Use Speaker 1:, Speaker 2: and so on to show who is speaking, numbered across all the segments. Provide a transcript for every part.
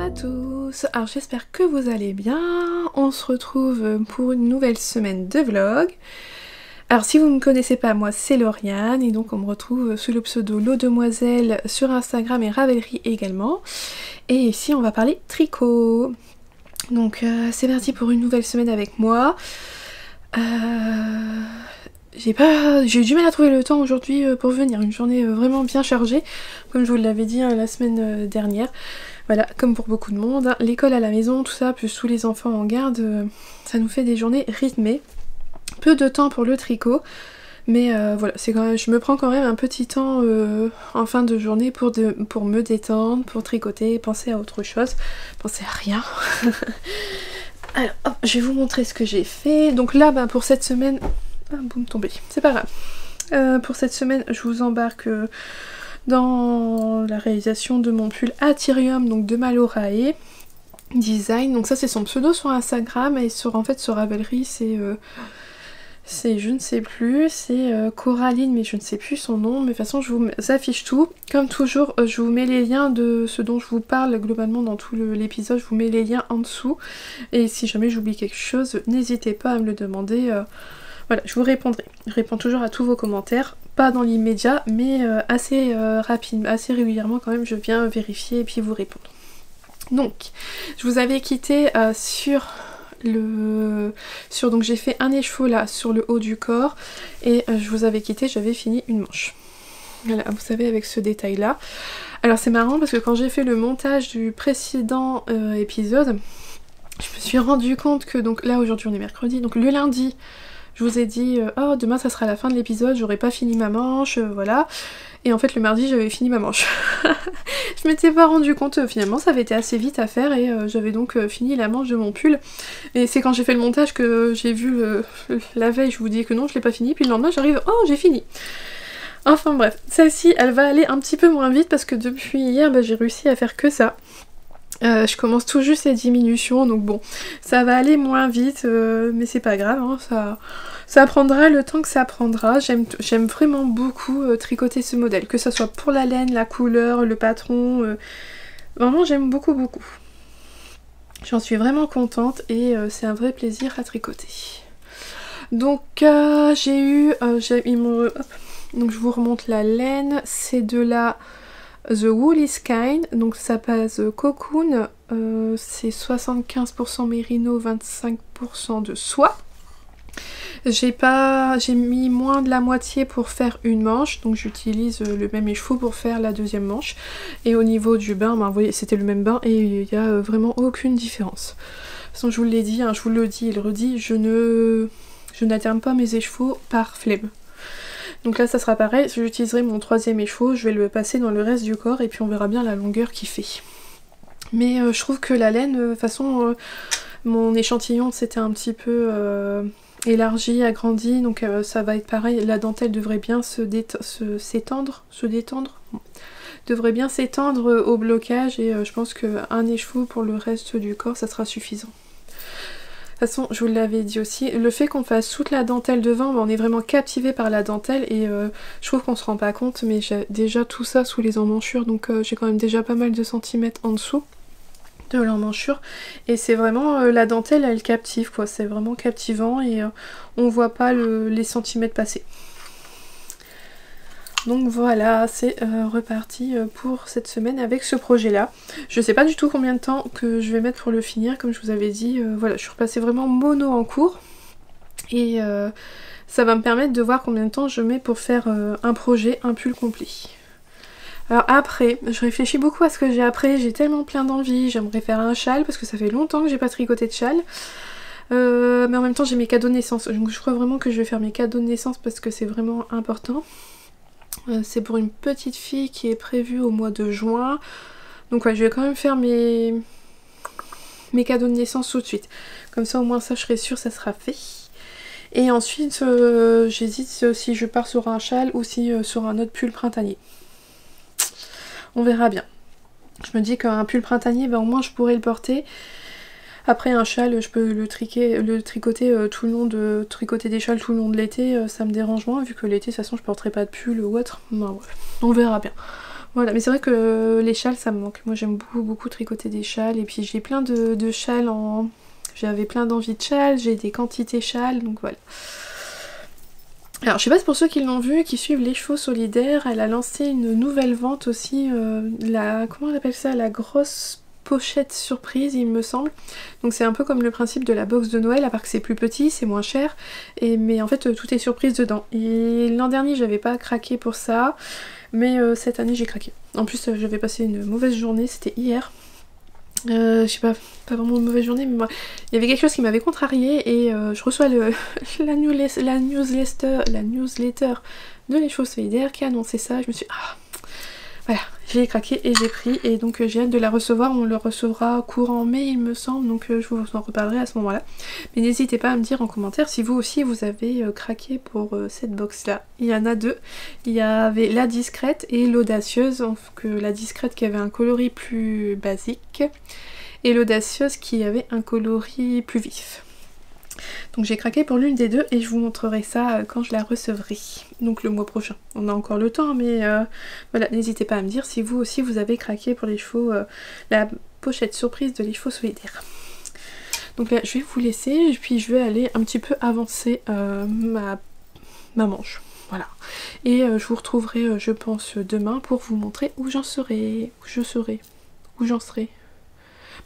Speaker 1: à tous, alors j'espère que vous allez bien, on se retrouve pour une nouvelle semaine de vlog. Alors si vous ne me connaissez pas, moi c'est Lauriane et donc on me retrouve sous le pseudo Lo Demoiselle sur Instagram et Ravelry également. Et ici on va parler tricot. Donc c'est parti pour une nouvelle semaine avec moi. J'ai eu du mal à trouver le temps aujourd'hui pour venir, une journée vraiment bien chargée, comme je vous l'avais dit la semaine dernière. Voilà, comme pour beaucoup de monde, hein, l'école à la maison, tout ça, plus tous les enfants en garde, ça nous fait des journées rythmées. Peu de temps pour le tricot, mais voilà, c'est quand même, je me prends quand même un petit temps en fin de journée pour me détendre, pour tricoter, penser à autre chose, penser à rien. Alors, hop, je vais vous montrer ce que j'ai fait. Donc là, pour cette semaine... Ah, boum, tombé, c'est pas grave. Pour cette semaine, je vous embarque dans la réalisation de mon pull Atyrium, donc de Malorae Design. Donc ça, c'est son pseudo sur Instagram, et sur Ravelry, c'est je ne sais plus, c'est Coraline, mais je ne sais plus son nom, mais de toute façon je vous affiche tout. Comme toujours, je vous mets les liens de ce dont je vous parle globalement dans tout l'épisode, je vous mets les liens en dessous. Et si jamais j'oublie quelque chose, n'hésitez pas à me le demander, voilà, je vous répondrai. Je réponds toujours à tous vos commentaires, pas dans l'immédiat, mais assez rapide, assez régulièrement quand même, je viens vérifier et puis vous répondre. Donc, je vous avais quitté donc j'ai fait un écheveau là sur le haut du corps et je vous avais quitté, j'avais fini une manche. Voilà, vous savez, avec ce détail là. Alors c'est marrant parce que quand j'ai fait le montage du précédent épisode, je me suis rendu compte que, donc là aujourd'hui on est mercredi, donc le lundi je vous ai dit oh demain ça sera la fin de l'épisode, j'aurais pas fini ma manche, voilà. Et en fait le mardi j'avais fini ma manche. Je m'étais pas rendu compte, finalement ça avait été assez vite à faire et j'avais donc fini la manche de mon pull. Et c'est quand j'ai fait le montage que j'ai vu la veille, je vous dis que non je l'ai pas fini, puis le lendemain j'arrive, oh j'ai fini. Enfin bref, celle-ci elle va aller un petit peu moins vite parce que depuis hier j'ai réussi à faire que ça. Je commence tout juste les diminutions, donc bon, ça va aller moins vite, mais c'est pas grave, hein, ça prendra le temps que ça prendra. J'aime vraiment beaucoup tricoter ce modèle, que ce soit pour la laine, la couleur, le patron, vraiment j'aime beaucoup. J'en suis vraiment contente et c'est un vrai plaisir à tricoter. Donc donc je vous remonte la laine, c'est de la The Wool is Kind, donc ça passe cocoon, c'est 75% mérino, 25% de soie. J'ai mis moins de la moitié pour faire une manche, donc j'utilise le même écheveau pour faire la deuxième manche. Et au niveau du bain, vous voyez, c'était le même bain et il n'y a vraiment aucune différence. De toute façon, je vous l'ai dit, hein, je vous le dis et le redis, je n'alterne pas mes écheveaux par flemme. Donc là ça sera pareil, j'utiliserai mon troisième écheveau, je vais le passer dans le reste du corps et puis on verra bien la longueur qu'il fait. Mais je trouve que la laine, de toute façon, mon échantillon s'était un petit peu élargi, agrandi, donc ça va être pareil, la dentelle devrait bien s'étendre, devrait bien s'étendre au blocage et je pense qu'un écheveau pour le reste du corps ça sera suffisant. De toute façon, je vous l'avais dit aussi, le fait qu'on fasse toute la dentelle devant, on est vraiment captivé par la dentelle et je trouve qu'on se rend pas compte, mais j'ai déjà tout ça sous les emmanchures, donc j'ai quand même déjà pas mal de centimètres en dessous de l'emmanchure et c'est vraiment la dentelle elle captive quoi, c'est vraiment captivant et on voit pas les centimètres passer. Donc voilà, c'est reparti pour cette semaine avec ce projet là. Je sais pas du tout combien de temps que je vais mettre pour le finir, comme je vous avais dit, voilà, je suis repassée vraiment mono en cours. Et ça va me permettre de voir combien de temps je mets pour faire un projet, un pull complet. Alors après, je réfléchis beaucoup à ce que j'ai après, j'ai tellement plein d'envie, j'aimerais faire un châle parce que ça fait longtemps que j'ai pas tricoté de châle. Mais en même temps j'ai mes cadeaux de naissance, donc je crois vraiment que je vais faire mes cadeaux de naissance parce que c'est vraiment important. C'est pour une petite fille qui est prévue au mois de juin. Donc ouais, je vais quand même faire mes cadeaux de naissance tout de suite. Comme ça au moins ça je serai sûre ça sera fait. Et ensuite j'hésite si je pars sur un châle ou si sur un autre pull printanier. On verra bien. Je me dis qu'un pull printanier, au moins je pourrais le porter. Après un châle, je peux le tricoter tout le long de... tricoter des châles tout le long de l'été, ça me dérange moins, vu que l'été, de toute façon, je porterai pas de pull ou autre. Non, ouais. On verra bien. Voilà, mais c'est vrai que les châles ça me manque. Moi j'aime beaucoup tricoter des châles et puis j'ai plein de châles en... J'avais plein d'envie de châles, j'ai des quantités châles, donc voilà. Alors je sais pas si pour ceux qui l'ont vu, qui suivent les chevaux solidaires, elle a lancé une nouvelle vente aussi, comment on appelle ça, la grosse pochette surprise il me semble. Donc c'est un peu comme le principe de la box de Noël, à part que c'est plus petit, c'est moins cher, mais en fait tout est surprise dedans. Et l'an dernier j'avais pas craqué pour ça, mais cette année j'ai craqué. En plus j'avais passé une mauvaise journée, c'était hier. Je sais pas vraiment une mauvaise journée, mais moi, il y avait quelque chose qui m'avait contrariée et je reçois la newsletter de les chevaux solidaires qui a annoncé ça. Je me suis dit, ah, voilà, j'ai craqué et j'ai pris et donc j'ai hâte de la recevoir. On le recevra courant mai il me semble, donc je vous en reparlerai à ce moment là. Mais n'hésitez pas à me dire en commentaire si vous aussi vous avez craqué pour cette box là. Il y en a deux, il y avait la discrète et l'audacieuse, donc la discrète qui avait un coloris plus basique et l'audacieuse qui avait un coloris plus vif. Donc j'ai craqué pour l'une des deux et je vous montrerai ça quand je la recevrai, donc le mois prochain. On a encore le temps, mais voilà, n'hésitez pas à me dire si vous aussi vous avez craqué pour les chevaux, la pochette surprise de les chevaux solidaires. Donc là je vais vous laisser, puis je vais aller un petit peu avancer ma manche. Voilà. Et je vous retrouverai je pense demain pour vous montrer où j'en serai, où j'en serai.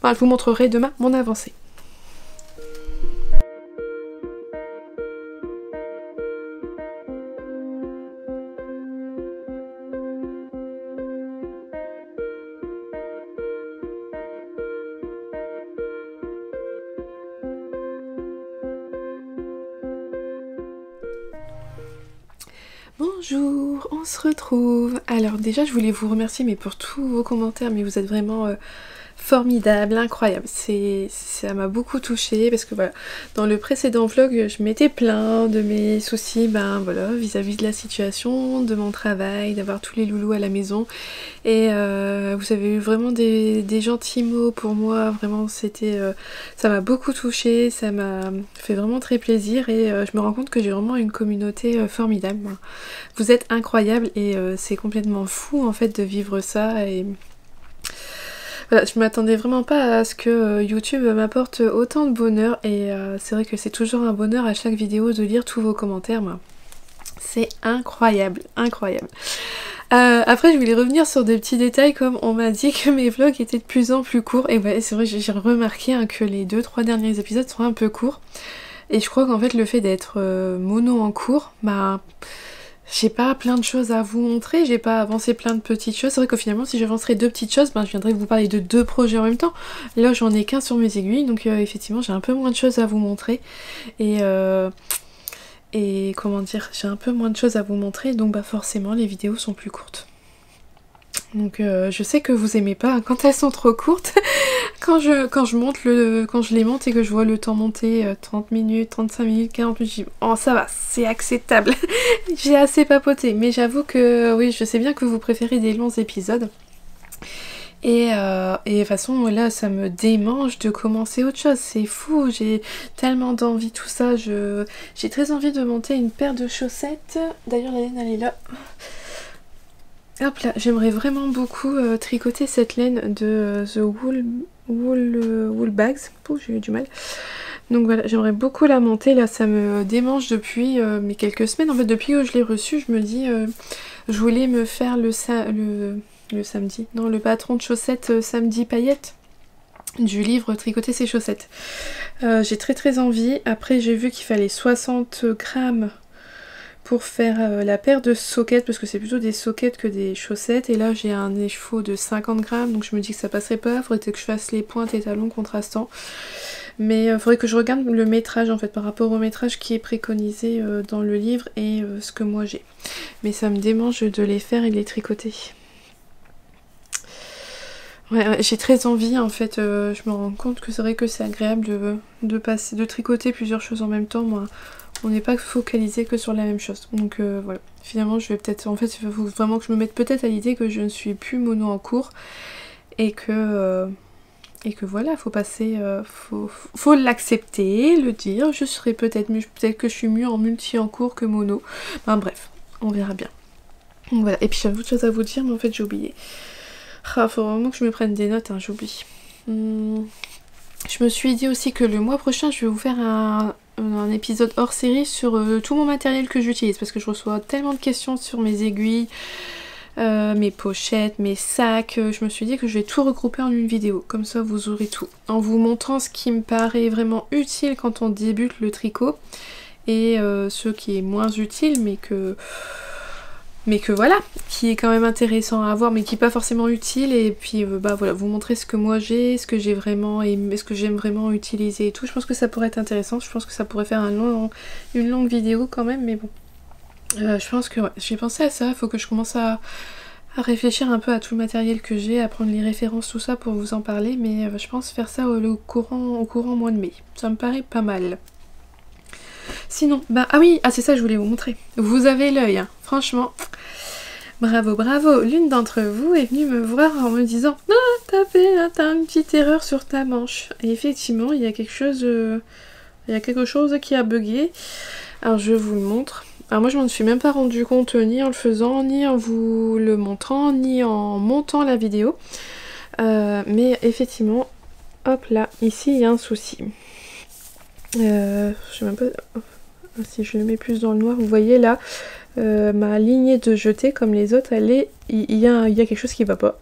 Speaker 1: Enfin, je vous montrerai demain mon avancée. Bonjour, on se retrouve. Alors déjà je voulais vous remercier mais pour tous vos commentaires, mais vous êtes vraiment formidable, incroyable. Ça m'a beaucoup touchée parce que voilà, dans le précédent vlog je m'étais plaint de mes soucis, ben voilà, vis-à-vis de la situation, de mon travail, d'avoir tous les loulous à la maison, et vous avez eu vraiment des gentils mots pour moi, vraiment c'était, ça m'a beaucoup touchée, ça m'a fait vraiment très plaisir, et je me rends compte que j'ai vraiment une communauté formidable. Vous êtes incroyables et c'est complètement fou en fait de vivre ça, et voilà, je m'attendais vraiment pas à ce que YouTube m'apporte autant de bonheur, et c'est vrai que c'est toujours un bonheur à chaque vidéo de lire tous vos commentaires, moi. C'est incroyable, incroyable. Après je voulais revenir sur des petits détails, comme on m'a dit que mes vlogs étaient de plus en plus courts, et ouais c'est vrai, j'ai remarqué hein, que les 2-3 derniers épisodes sont un peu courts, et je crois qu'en fait le fait d'être mono en cours, bah... j'ai pas plein de choses à vous montrer, j'ai pas avancé plein de petites choses. C'est vrai qu'au finalement si j'avancerais 2 petites choses, ben je viendrais vous parler de 2 projets en même temps. Là j'en ai qu'un sur mes aiguilles, donc effectivement j'ai un peu moins de choses à vous montrer. Et comment dire, j'ai un peu moins de choses à vous montrer, donc bah forcément les vidéos sont plus courtes. Donc je sais que vous aimez pas quand elles sont trop courtes. quand je les monte et que je vois le temps monter, 30 minutes, 35 minutes, 40 minutes, je dis oh ça va, c'est acceptable. J'ai assez papoté, mais j'avoue que oui, je sais bien que vous préférez des longs épisodes. Et de toute façon là ça me démange de commencer autre chose, c'est fou, j'ai tellement d'envie, tout ça, j'ai très envie de monter une paire de chaussettes. D'ailleurs la laine elle est là. Hop là, j'aimerais vraiment beaucoup tricoter cette laine de The Wool Bags. Oh, j'ai eu du mal. Donc voilà, j'aimerais beaucoup la monter. Là, ça me démange depuis mais quelques semaines. En fait, depuis que je l'ai reçue, je me dis, je voulais me faire le samedi. Non, le patron de chaussettes samedi paillettes du livre Tricoter ses chaussettes. J'ai très envie. Après, j'ai vu qu'il fallait 60 grammes pour faire la paire de soquettes, parce que c'est plutôt des soquettes que des chaussettes, et là j'ai un écheveau de 50 grammes, donc je me dis que ça passerait pas, faudrait que je fasse les pointes et talons contrastants, mais faudrait que je regarde le métrage en fait, par rapport au métrage qui est préconisé dans le livre et ce que moi j'ai, mais ça me démange de les faire et de les tricoter. Ouais, j'ai très envie en fait, je me rends compte que c'est vrai que c'est agréable de tricoter plusieurs choses en même temps. Moi, on n'est pas focalisé que sur la même chose, donc voilà. Finalement je vais peut-être, en fait il faut vraiment que je me mette peut-être à l'idée que je ne suis plus mono en cours, et que voilà, faut passer, faut l'accepter, le dire. Je serai peut-être que je suis mieux en multi en cours que mono, enfin bref, on verra bien. Donc voilà, et puis j'ai autre chose à vous dire, mais en fait j'ai oublié. Ah, faut vraiment que je me prenne des notes, hein, j'oublie. Je me suis dit aussi que le mois prochain, je vais vous faire un épisode hors série sur tout mon matériel que j'utilise, parce que je reçois tellement de questions sur mes aiguilles, mes pochettes, mes sacs. Je me suis dit que je vais tout regrouper en une vidéo, comme ça vous aurez tout. En vous montrant ce qui me paraît vraiment utile quand on débute le tricot, et ce qui est moins utile, mais que voilà, qui est quand même intéressant à avoir, mais qui n'est pas forcément utile. Et puis bah voilà, vous montrer ce que moi j'ai, ce que j'ai vraiment aimé, ce que j'aime vraiment utiliser et tout. Je pense que ça pourrait être intéressant, je pense que ça pourrait faire une longue vidéo quand même, mais bon. Je pense que ouais, j'ai pensé à ça, il faut que je commence à réfléchir un peu à tout le matériel que j'ai, à prendre les références, tout ça pour vous en parler, mais je pense faire ça au courant mois de mai. Ça me paraît pas mal. Sinon, bah ah oui, ah c'est ça je voulais vous montrer. Vous avez l'œil, hein. Franchement, bravo, bravo. L'une d'entre vous est venue me voir en me disant « Ah, t'as une petite erreur sur ta manche. » Et effectivement, il y a quelque chose qui a bugué. Alors je vous le montre. Alors moi je m'en suis même pas rendu compte ni en le faisant, ni en vous le montrant, ni en montant la vidéo. Mais effectivement, hop là, ici il y a un souci. Je sais même pas si je le mets plus dans le noir, vous voyez là, ma lignée de jeté comme les autres, il y a quelque chose qui va pas.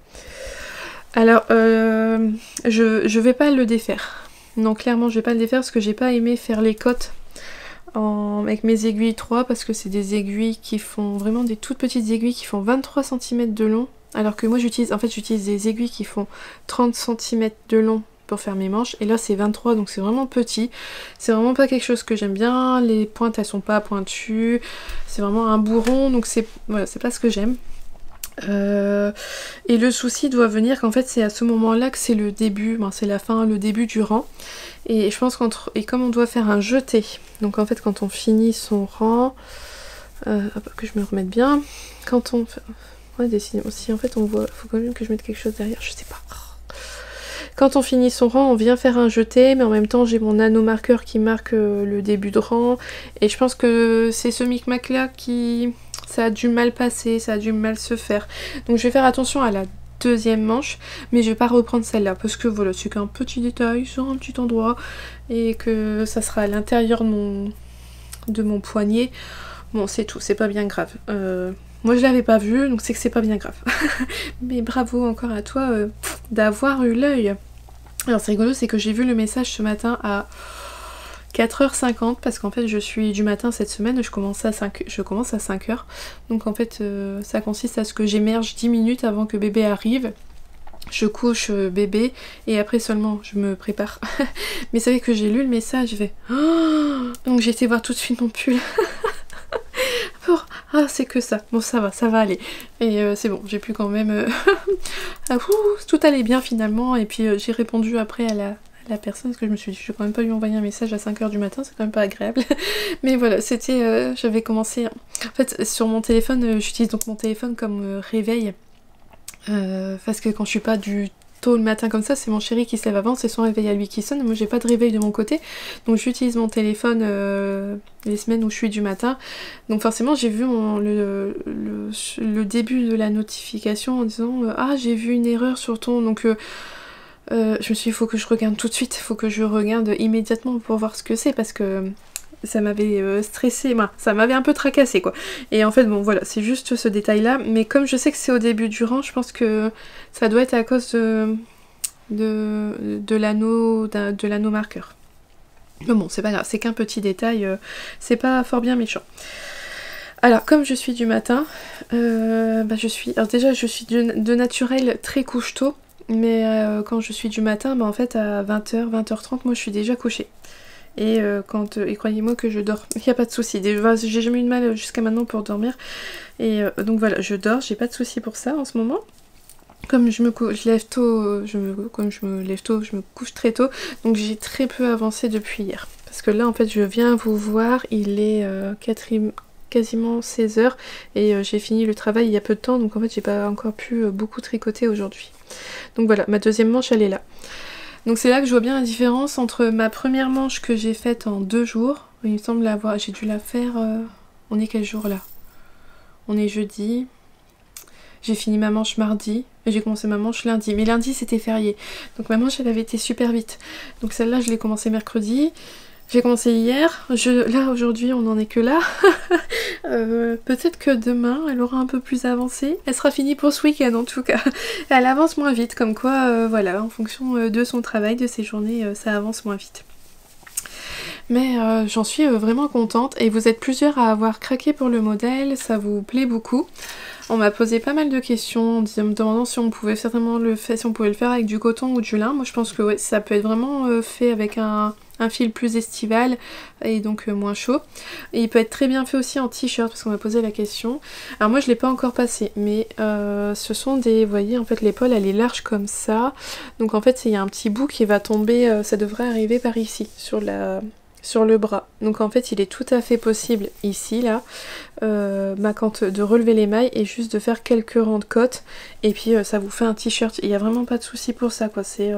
Speaker 1: Alors je vais pas le défaire. Non, clairement je vais pas le défaire parce que j'ai pas aimé faire les cotes avec mes aiguilles 3, parce que c'est des aiguilles qui font vraiment des toutes petites aiguilles qui font 23 cm de long, alors que moi j'utilise des aiguilles qui font 30 cm de long pour faire mes manches, et là c'est 23, donc c'est vraiment petit, c'est vraiment pas quelque chose que j'aime bien, les pointes elles sont pas pointues, c'est vraiment un bourron, donc voilà, c'est pas ce que j'aime. Et le souci doit venir qu'en fait c'est à ce moment là que c'est le début, ben, c'est la fin, le début du rang, et je pense comme on doit faire un jeté, donc en fait quand on finit son rang, que je me remette bien, quand on fait, ouais, dessiner aussi, en fait on voit, faut quand même que je mette quelque chose derrière, je sais pas. Quand on finit son rang, on vient faire un jeté, mais en même temps j'ai mon nano-marqueur qui marque le début de rang, et je pense que c'est ce micmac là qui... ça a dû mal passer, ça a dû mal se faire. Donc je vais faire attention à la deuxième manche, mais je vais pas reprendre celle-là, parce que voilà, c'est qu'un petit détail sur un petit endroit, et que ça sera à l'intérieur de mon poignet. Bon, c'est tout, c'est pas bien grave. Moi je l'avais pas vu, donc c'est que c'est pas bien grave. Mais bravo encore à toi d'avoir eu l'œil. Alors c'est rigolo, c'est que j'ai vu le message ce matin à 4h50, parce qu'en fait je suis du matin cette semaine, je commence à 5h. Donc en fait ça consiste à ce que j'émerge 10 minutes avant que bébé arrive. Je couche bébé et après seulement je me prépare. Mais c'est vrai que j'ai lu le message, je vais... Oh, donc j'ai été voir tout de suite mon pull. Ah c'est que ça, bon ça va aller. Et c'est bon, j'ai pu quand même... tout allait bien finalement, et puis j'ai répondu après à la personne, parce que je me suis dit je vais quand même pas lui envoyer un message à 5h du matin, c'est quand même pas agréable. Mais voilà, c'était... j'avais commencé... En fait sur mon téléphone, j'utilise donc mon téléphone comme réveil. Parce que quand je suis pas du tôt le matin comme ça, c'est mon chéri qui se lève avant, c'est son réveil à lui qui sonne, moi j'ai pas de réveil de mon côté, donc j'utilise mon téléphone les semaines où je suis du matin, donc forcément j'ai vu le début de la notification en disant ah j'ai vu une erreur sur ton, donc je me suis dit il faut que je regarde tout de suite, il faut que je regarde immédiatement pour voir ce que c'est, parce que ça m'avait stressé, ça m'avait un peu tracassé quoi. Et en fait bon voilà, c'est juste ce détail là, mais comme je sais que c'est au début du rang, je pense que ça doit être à cause de l'anneau marqueur. Mais bon c'est pas grave, c'est qu'un petit détail, c'est pas fort bien méchant. Alors comme je suis du matin, alors déjà je suis de naturel très couche tôt, mais quand je suis du matin, en fait à 20h, 20h30 moi je suis déjà couchée. Et croyez-moi que je dors, il n'y a pas de souci. J'ai jamais eu de mal jusqu'à maintenant pour dormir. Et donc voilà, je dors, j'ai pas de souci pour ça en ce moment. Comme je me lève tôt, je me couche très tôt. Donc j'ai très peu avancé depuis hier. Parce que là en fait je viens vous voir, il est quasiment 16h. Et j'ai fini le travail il y a peu de temps. Donc en fait j'ai pas encore pu beaucoup tricoter aujourd'hui. Donc voilà, ma deuxième manche elle est là. Donc c'est là que je vois bien la différence entre ma première manche que j'ai faite en 2 jours. Il me semble j'ai dû la faire... on est quel jour là? On est jeudi. J'ai fini ma manche mardi et j'ai commencé ma manche lundi. Mais lundi c'était férié. Donc ma manche elle avait été super vite. Donc celle-là je l'ai commencé mercredi. J'ai commencé hier. Là aujourd'hui on n'en est que là. Peut-être que demain elle aura un peu plus avancé. Elle sera finie pour ce week-end en tout cas. Elle avance moins vite. Comme quoi voilà, en fonction de son travail, de ses journées, ça avance moins vite. Mais j'en suis vraiment contente et vous êtes plusieurs à avoir craqué pour le modèle, ça vous plaît beaucoup. On m'a posé pas mal de questions en me demandant si on pouvait certainement le faire, si on pouvait le faire avec du coton ou du lin. Moi je pense que ouais, ça peut être vraiment fait avec un fil plus estival et donc moins chaud. Et il peut être très bien fait aussi en t-shirt parce qu'on m'a posé la question. Alors moi je l'ai pas encore passé mais ce sont des, vous voyez en fait l'épaule elle est large comme ça. Donc en fait il y a un petit bout qui va tomber, ça devrait arriver par ici sur le bras. Donc en fait il est tout à fait possible ici là de relever les mailles et juste de faire quelques rangs de côte et puis ça vous fait un t-shirt. Il n'y a vraiment pas de souci pour ça quoi, c'est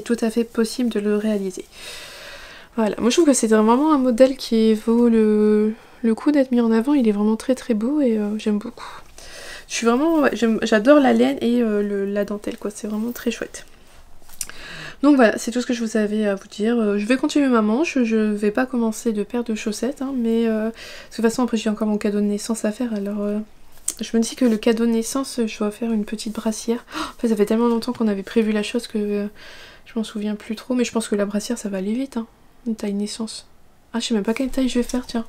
Speaker 1: tout à fait possible de le réaliser. Voilà, moi je trouve que c'est vraiment un modèle qui vaut le coup d'être mis en avant, il est vraiment très très beau et j'aime beaucoup. Je suis vraiment, j'adore la laine et la dentelle quoi, c'est vraiment très chouette. Donc voilà, c'est tout ce que je vous avais à vous dire. Je vais continuer ma manche, je vais pas commencer de paire de chaussettes, hein, mais de toute façon après j'ai encore mon cadeau de naissance à faire, alors je me dis que le cadeau de naissance, je dois faire une petite brassière. En fait ça fait tellement longtemps qu'on avait prévu la chose que je m'en souviens plus trop, mais je pense que la brassière ça va aller vite, hein, une taille naissance. Ah je sais même pas quelle taille je vais faire, tiens.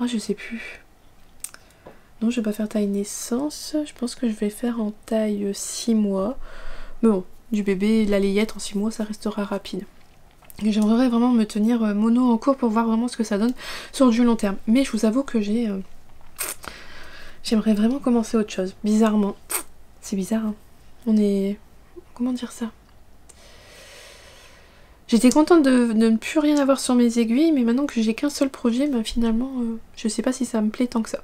Speaker 1: Ah je sais plus. Non je vais pas faire taille naissance, je pense que je vais faire en taille 6 mois. Mais bon. Du bébé, la layette en 6 mois ça restera rapide. J'aimerais vraiment me tenir mono en cours pour voir vraiment ce que ça donne sur du long terme. Mais je vous avoue que j'aimerais vraiment commencer autre chose. Bizarrement. C'est bizarre hein. On est... Comment dire ça? J'étais contente de ne plus rien avoir sur mes aiguilles, mais maintenant que j'ai qu'un seul projet, bah, finalement je sais pas si ça me plaît tant que ça.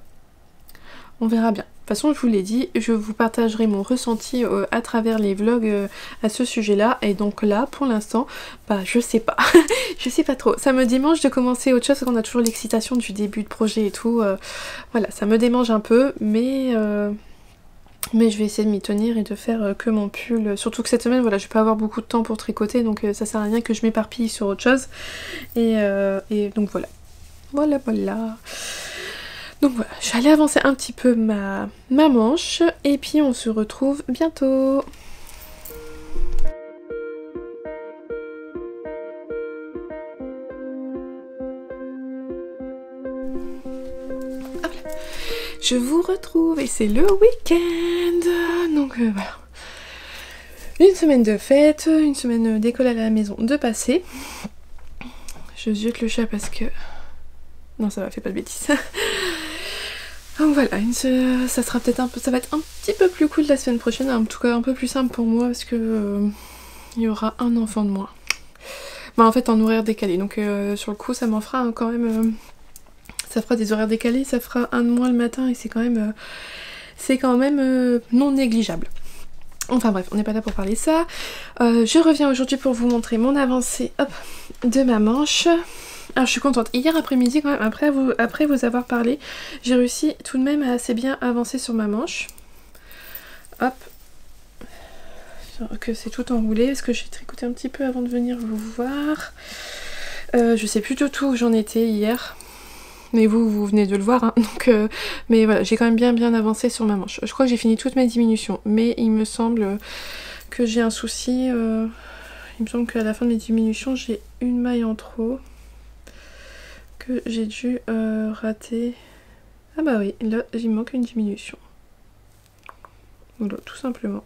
Speaker 1: On verra bien. De toute façon, je vous l'ai dit, je vous partagerai mon ressenti à travers les vlogs à ce sujet-là. Et donc là, pour l'instant, bah je sais pas. Je sais pas trop. Ça me démange de commencer autre chose parce qu'on a toujours l'excitation du début de projet et tout. Voilà, ça me démange un peu, mais je vais essayer de m'y tenir et de faire que mon pull. Surtout que cette semaine, voilà, je vais pas avoir beaucoup de temps pour tricoter, donc ça sert à rien que je m'éparpille sur autre chose. Et donc voilà. Voilà. Donc voilà, j'allais avancer un petit peu ma manche et puis on se retrouve bientôt. Hop là. Je vous retrouve et c'est le week-end. Donc voilà. Une semaine de fête, une semaine d'école à la maison de passer. Je ziote le chat parce que... Non ça va, fais pas de bêtises. Donc voilà, ça sera peut-être ça va être un petit peu plus cool la semaine prochaine, en tout cas un peu plus simple pour moi parce que il y aura un enfant de moins. Bah en fait en horaire décalé, donc sur le coup ça m'en fera quand même, ça fera des horaires décalés, ça fera un de moins le matin et c'est quand même non négligeable. Enfin bref, on n'est pas là pour parler de ça. Je reviens aujourd'hui pour vous montrer mon avancée de ma manche. Alors je suis contente, hier après-midi quand même, après vous avoir parlé, j'ai réussi tout de même à assez bien avancer sur ma manche. Hop. Que c'est tout enroulé, parce que j'ai tricoté un petit peu avant de venir vous voir. Je sais plus du tout où j'en étais hier. Mais vous venez de le voir, hein, donc, mais voilà, j'ai quand même bien avancé sur ma manche. Je crois que j'ai fini toutes mes diminutions, mais il me semble que j'ai un souci. Il me semble qu'à la fin de mes diminutions, j'ai une maille en trop. Que j'ai dû rater. Ah bah oui, là il me manque une diminution. Voilà, tout simplement.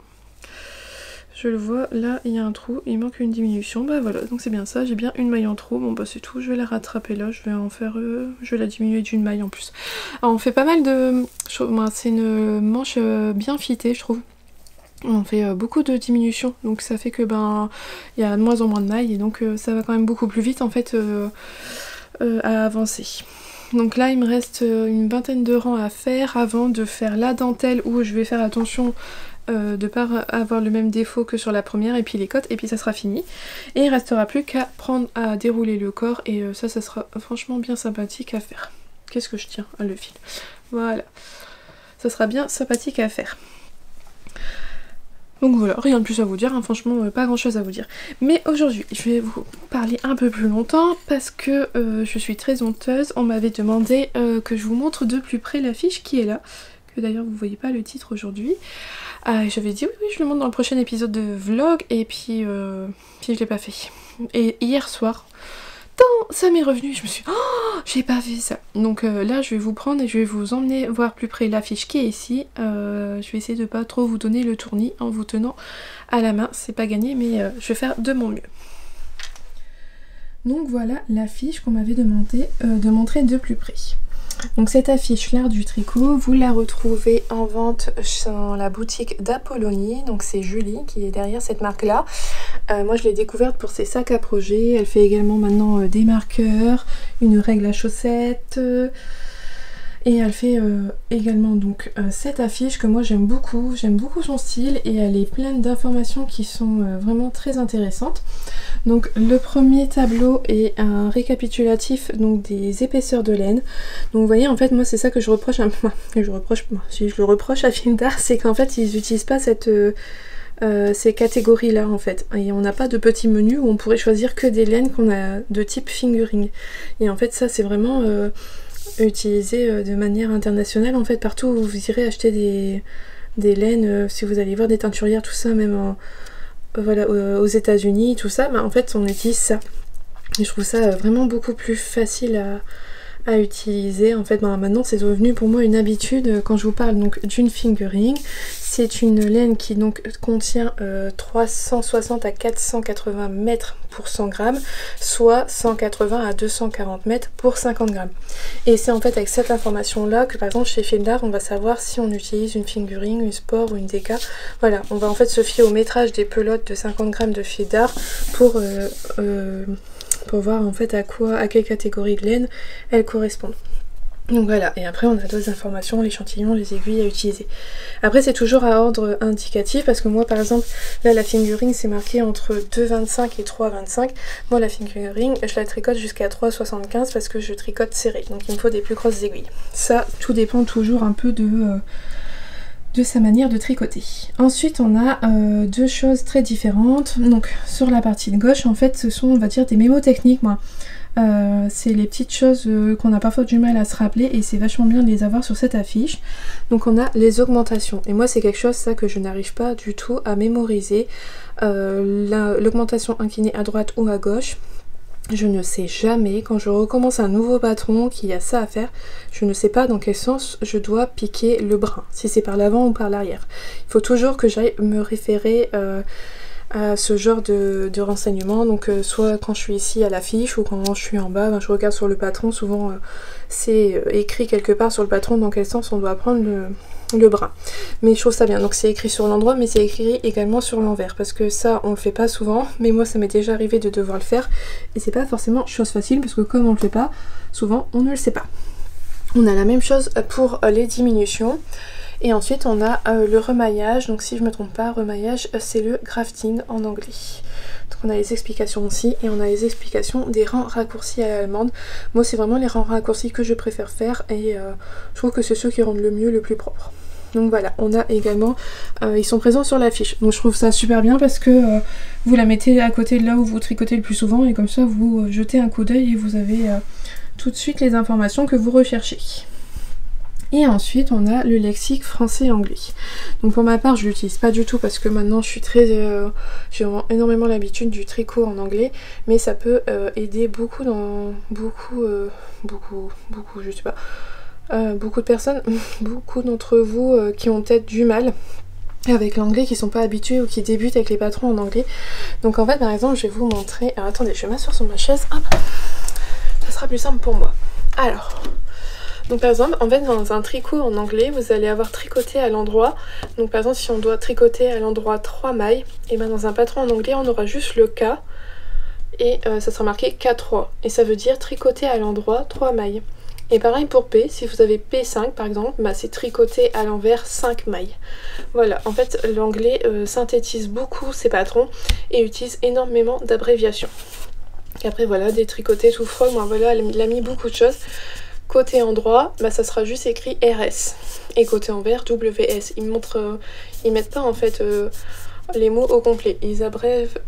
Speaker 1: Je le vois, là il y a un trou, il manque une diminution. Bah voilà, donc c'est bien ça, j'ai bien une maille en trop. Bon bah c'est tout, je vais la rattraper là, je vais en faire, je vais la diminuer d'une maille en plus. Alors on fait pas mal de... C'est une manche bien fitée je trouve. On fait beaucoup de diminutions, donc ça fait que ben il y a de moins en moins de mailles et donc ça va quand même beaucoup plus vite en fait à avancer. Donc là il me reste une vingtaine de rangs à faire avant de faire la dentelle où je vais faire attention de pas avoir le même défaut que sur la première et puis les côtes et puis ça sera fini. Et il restera plus qu'à prendre à dérouler le corps et ça sera franchement bien sympathique à faire. Qu'est-ce que je tiens? Ah, le fil. Voilà. ça sera bien sympathique à faire. Donc voilà, rien de plus à vous dire, hein, franchement pas grand chose à vous dire. Mais aujourd'hui, je vais vous parler un peu plus longtemps parce que je suis très honteuse. On m'avait demandé que je vous montre de plus près l'affiche qui est là, que d'ailleurs vous voyez pas le titre aujourd'hui. J'avais dit oui, je le montre dans le prochain épisode de vlog et puis je l'ai pas fait. Et hier soir, ça m'est revenu, je me suis dit, oh, j'ai pas fait ça. Donc là je vais vous prendre et je vais vous emmener voir plus près l'affiche qui est ici. Je vais essayer de pas trop vous donner le tournis en vous tenant à la main, c'est pas gagné mais je vais faire de mon mieux. Donc voilà l'affiche qu'on m'avait demandé de montrer de plus près. Donc cette affiche L'Art du tricot, vous la retrouvez en vente dans la boutique d'Apollonie. Donc c'est Julie qui est derrière cette marque là. Moi je l'ai découverte pour ses sacs à projet. Elle fait également maintenant des marqueurs, une règle à chaussettes. Et elle fait également donc cette affiche que moi j'aime beaucoup son style et elle est pleine d'informations qui sont vraiment très intéressantes. Donc le premier tableau est un récapitulatif donc des épaisseurs de laine. Donc vous voyez en fait moi c'est ça que je reproche un peu, si je le reproche à Fil d'Art, c'est qu'en fait ils n'utilisent pas cette ces catégories là en fait et on n'a pas de petits menus où on pourrait choisir que des laines qu'on a de type fingering et en fait ça c'est vraiment utilisé de manière internationale en fait partout où vous irez acheter des laines, si vous allez voir des teinturières tout ça même voilà, aux États-Unis tout ça, bah, en fait on utilise ça et je trouve ça vraiment beaucoup plus facile à utiliser. En fait maintenant c'est devenu pour moi une habitude quand je vous parle donc d'une fingering. C'est une laine qui donc contient 360 à 480 mètres pour 100 grammes, soit 180 à 240 mètres pour 50 grammes. Et c'est en fait avec cette information là que par exemple chez Fil d'Art on va savoir si on utilise une fingering, une sport ou une déca. Voilà, on va en fait se fier au métrage des pelotes de 50 grammes de Fil d'Art pour voir en fait à quelle catégorie de laine elles correspondent. Donc voilà, et après on a d'autres informations, l'échantillon, les aiguilles à utiliser. Après c'est toujours à ordre indicatif parce que moi par exemple, là la fingering c'est marqué entre 2,25 et 3,25. Moi la fingering je la tricote jusqu'à 3,75 parce que je tricote serré, donc il me faut des plus grosses aiguilles. Ça, tout dépend toujours un peu de sa manière de tricoter. Ensuite on a deux choses très différentes. Donc sur la partie de gauche en fait ce sont on va dire des mémos techniques moi. C'est les petites choses qu'on a parfois du mal à se rappeler et c'est vachement bien de les avoir sur cette affiche. Donc on a les augmentations et moi c'est quelque chose ça que je n'arrive pas du tout à mémoriser. L'augmentation inclinée à droite ou à gauche, je ne sais jamais, quand je recommence un nouveau patron qui a ça à faire, je ne sais pas dans quel sens je dois piquer le brin, si c'est par l'avant ou par l'arrière. Il faut toujours que j'aille me référer à ce genre de renseignements, donc soit quand je suis ici à l'affiche ou quand je suis en bas, ben, je regarde sur le patron, souvent c'est écrit quelque part sur le patron dans quel sens on doit prendre le brin. Mais je trouve ça bien, donc c'est écrit sur l'endroit mais c'est écrit également sur l'envers parce que ça on le fait pas souvent, mais moi ça m'est déjà arrivé de devoir le faire et c'est pas forcément chose facile parce que comme on le fait pas souvent on ne le sait pas. On a la même chose pour les diminutions. Et ensuite on a le remaillage, donc si je me trompe pas, remaillage c'est le grafting en anglais. Donc on a les explications aussi et on a les explications des rangs raccourcis à l'allemande. Moi c'est vraiment les rangs raccourcis que je préfère faire et je trouve que c'est ceux qui rendent le mieux, le plus propre. Donc voilà, on a également, ils sont présents sur l'affiche. Donc je trouve ça super bien parce que vous la mettez à côté de là où vous tricotez le plus souvent et comme ça vous jetez un coup d'œil et vous avez tout de suite les informations que vous recherchez. Et ensuite on a le lexique français-anglais. Donc pour ma part je l'utilise pas du tout parce que maintenant je suis j'ai vraiment énormément l'habitude du tricot en anglais, mais ça peut aider beaucoup dans beaucoup je sais pas, beaucoup de personnes, beaucoup d'entre vous qui ont peut-être du mal avec l'anglais, qui sont pas habitués ou qui débutent avec les patrons en anglais. Donc en fait par exemple je vais vous montrer, alors attendez je vais m'asseoir sur ma chaise, hop, ça sera plus simple pour moi. Alors donc par exemple, en fait dans un tricot en anglais, vous allez avoir tricoté à l'endroit. Donc par exemple si on doit tricoter à l'endroit 3 mailles, et bien dans un patron en anglais on aura juste le K et ça sera marqué K3. Et ça veut dire tricoter à l'endroit 3 mailles. Et pareil pour P, si vous avez P5 par exemple, bah c'est tricoter à l'envers 5 mailles. Voilà, en fait l'anglais synthétise beaucoup ses patrons et utilise énormément d'abréviations. Et après voilà, des tricotés tout froid, moi voilà, il a mis beaucoup de choses. Côté endroit, bah, ça sera juste écrit RS. Et côté envers, WS. Ils mettent pas en fait les mots au complet. Ils abrèvent.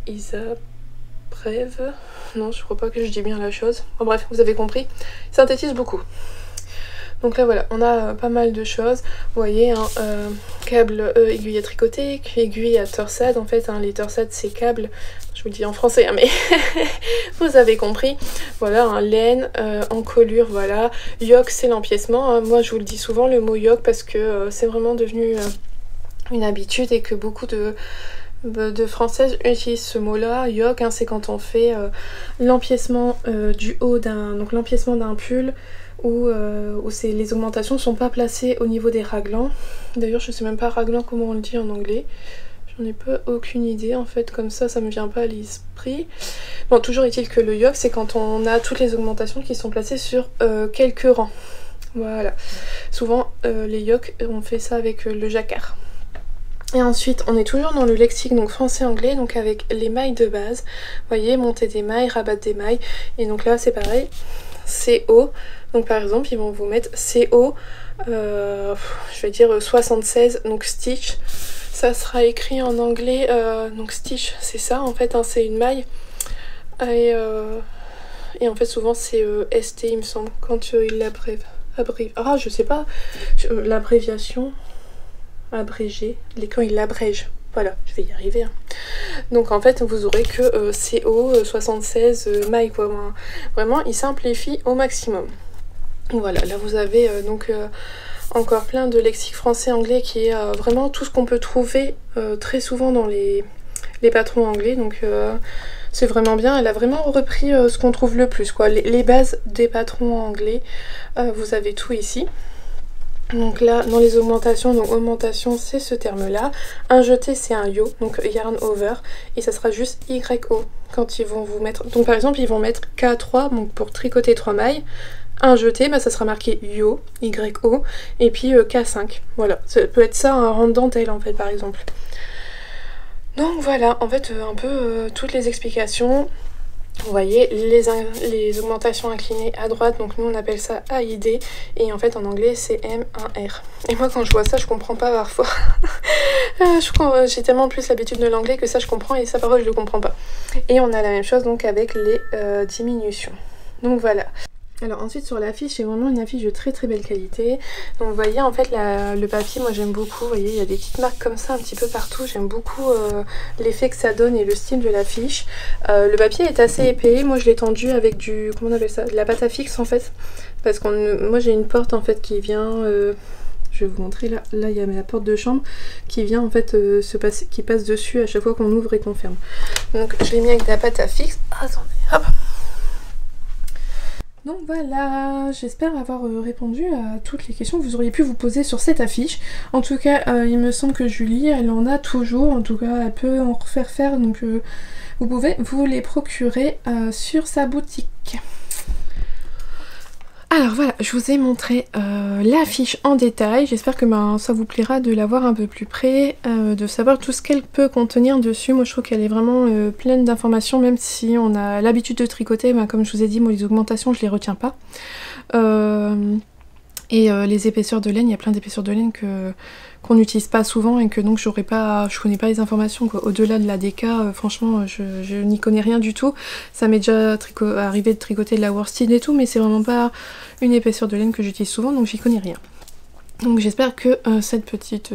Speaker 1: Non, je crois pas que je dis bien la chose. Bon, bref, vous avez compris. Ils synthétisent beaucoup. Donc là voilà, on a pas mal de choses. Vous voyez, hein, câble aiguille à tricoter, aiguille à torsade. En fait, hein, les torsades c'est câble. Je vous le dis en français, hein, mais vous avez compris. Voilà, un laine, encolure, voilà. Yoke c'est l'empiècement. Hein. Moi je vous le dis souvent le mot yoke parce que c'est vraiment devenu une habitude et que beaucoup de françaises utilisent ce mot là. Yoke, hein, c'est quand on fait l'empiècement du haut donc l'empiècement d'un pull où les augmentations ne sont pas placées au niveau des raglans. D'ailleurs je sais même pas raglan comment on le dit en anglais. J'en ai pas aucune idée en fait, comme ça me vient pas à l'esprit. Bon, toujours est-il que le yoke c'est quand on a toutes les augmentations qui sont placées sur quelques rangs. Voilà. Souvent les yokes on fait ça avec le jacquard. Et ensuite on est toujours dans le lexique donc français-anglais, donc avec les mailles de base. Vous voyez, monter des mailles, rabattre des mailles. Et donc là c'est pareil, CO. Donc par exemple ils vont vous mettre CO, je vais dire 76, donc stitch. Ça sera écrit en anglais, donc stitch c'est ça en fait, hein, c'est une maille. Et en fait souvent c'est ST il me semble, quand il l'abrève. Ah je sais pas, l'abréviation, abrégé, quand il l'abrège. Voilà, je vais y arriver. Hein. Donc en fait vous aurez que CO 76 mailles quoi. Vraiment il simplifie au maximum. Voilà, là vous avez donc encore plein de lexique français-anglais qui est vraiment tout ce qu'on peut trouver très souvent dans les patrons anglais. Donc c'est vraiment bien, elle a vraiment repris ce qu'on trouve le plus, quoi. Les bases des patrons anglais, vous avez tout ici. Donc là, dans les augmentations, donc augmentation c'est ce terme-là. Un jeté c'est un yo, donc yarn over, et ça sera juste YO quand ils vont vous mettre. Donc par exemple, ils vont mettre K3, donc pour tricoter 3 mailles. Un jeté, bah, ça sera marqué yo, YO, et puis K5. Voilà, ça peut être ça un rang de dentelle en fait par exemple. Donc voilà, en fait un peu toutes les explications. Vous voyez les augmentations inclinées à droite, donc nous on appelle ça AID, et en fait en anglais c'est M1R. Et moi quand je vois ça je comprends pas parfois. J'ai tellement plus l'habitude de l'anglais que ça je comprends et ça parfois je le comprends pas. Et on a la même chose donc avec les diminutions. Donc voilà. Alors ensuite sur l'affiche, c'est vraiment une affiche de très très belle qualité. Donc vous voyez en fait le papier, moi j'aime beaucoup, vous voyez il y a des petites marques comme ça un petit peu partout. J'aime beaucoup l'effet que ça donne et le style de l'affiche. Le papier est assez épais, moi je l'ai tendu avec du, comment on appelle ça, de la pâte à fixe en fait. Parce que moi j'ai une porte en fait qui vient, je vais vous montrer là il y a la porte de chambre qui vient en fait qui passe dessus à chaque fois qu'on ouvre et qu'on ferme. Donc je l'ai mis avec de la pâte à fixe, attendez, hop. Donc voilà, j'espère avoir répondu à toutes les questions que vous auriez pu vous poser sur cette affiche. En tout cas, il me semble que Julie, elle en a toujours, en tout cas elle peut en refaire faire, donc vous pouvez vous les procurer sur sa boutique. Alors voilà, je vous ai montré l'affiche en détail, j'espère que ça vous plaira de la voir un peu plus près, de savoir tout ce qu'elle peut contenir dessus. Moi je trouve qu'elle est vraiment pleine d'informations, même si on a l'habitude de tricoter, comme je vous ai dit, moi les augmentations je les retiens pas. Les épaisseurs de laine, il y a plein d'épaisseurs de laine qu'on n'utilise pas souvent et que donc je connais pas les informations quoi. Au-delà de la DK, franchement je n'y connais rien du tout. Ça m'est déjà arrivé de tricoter de la worsted et tout, mais c'est vraiment pas une épaisseur de laine que j'utilise souvent, donc j'y connais rien. Donc j'espère que cette petite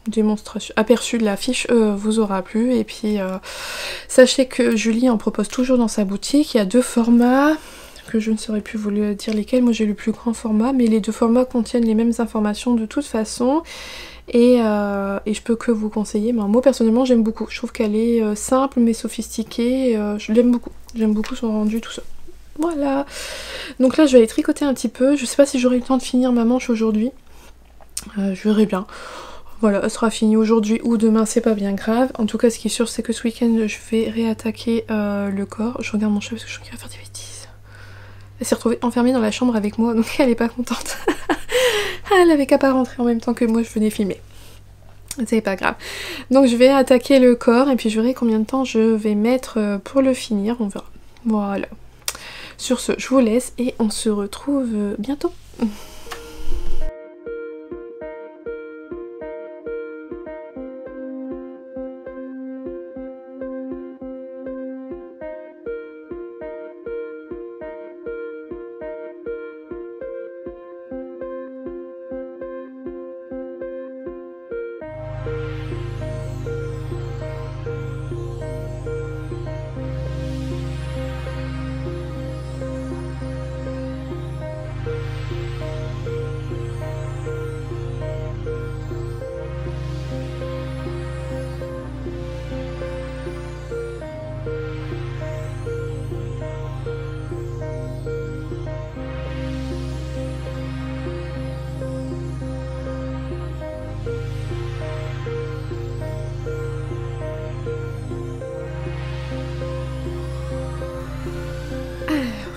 Speaker 1: démonstration, aperçu de l'affiche vous aura plu. Et puis sachez que Julie en propose toujours dans sa boutique. Il y a 2 formats que je ne saurais plus vous le dire lesquels. Moi j'ai le plus grand format, mais les 2 formats contiennent les mêmes informations de toute façon. Et je peux que vous conseiller. Mais moi personnellement j'aime beaucoup. Je trouve qu'elle est simple mais sophistiquée. Je l'aime beaucoup. J'aime beaucoup son rendu, tout ça. Voilà. Donc là je vais aller tricoter un petit peu. Je sais pas si j'aurai le temps de finir ma manche aujourd'hui. Je verrai bien. Voilà, elle sera finie aujourd'hui ou demain, c'est pas bien grave. En tout cas, ce qui est sûr, c'est que ce week-end, je vais réattaquer le corps. Je regarde mon chat parce que je crois qu'il va faire des bêtises. Elle s'est retrouvée enfermée dans la chambre avec moi, donc elle est pas contente. Elle avait qu'à pas rentrer en même temps que moi, je venais filmer. C'est pas grave. Donc je vais attaquer le corps et puis je verrai combien de temps je vais mettre pour le finir, on verra. Voilà. Sur ce, je vous laisse et on se retrouve bientôt.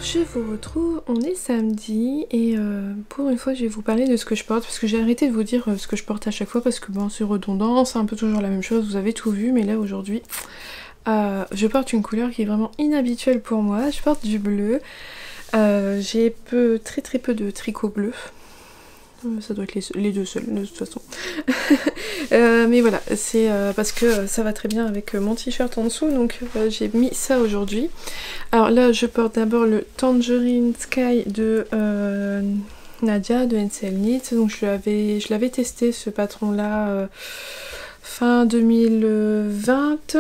Speaker 1: Je vous retrouve, on est samedi et pour une fois je vais vous parler de ce que je porte parce que j'ai arrêté de vous dire ce que je porte à chaque fois parce que bon c'est redondant, c'est un peu toujours la même chose, vous avez tout vu, mais là aujourd'hui je porte une couleur qui est vraiment inhabituelle pour moi, je porte du bleu, j'ai très peu de tricot bleu. Ça doit être les deux seuls de toute façon. Mais voilà, c'est parce que ça va très bien avec mon t-shirt en dessous, donc j'ai mis ça aujourd'hui. Alors là, je porte d'abord le Tangerine Sky de Nadia de NCL Knit. Donc je l'avais testé ce patron là fin 2020.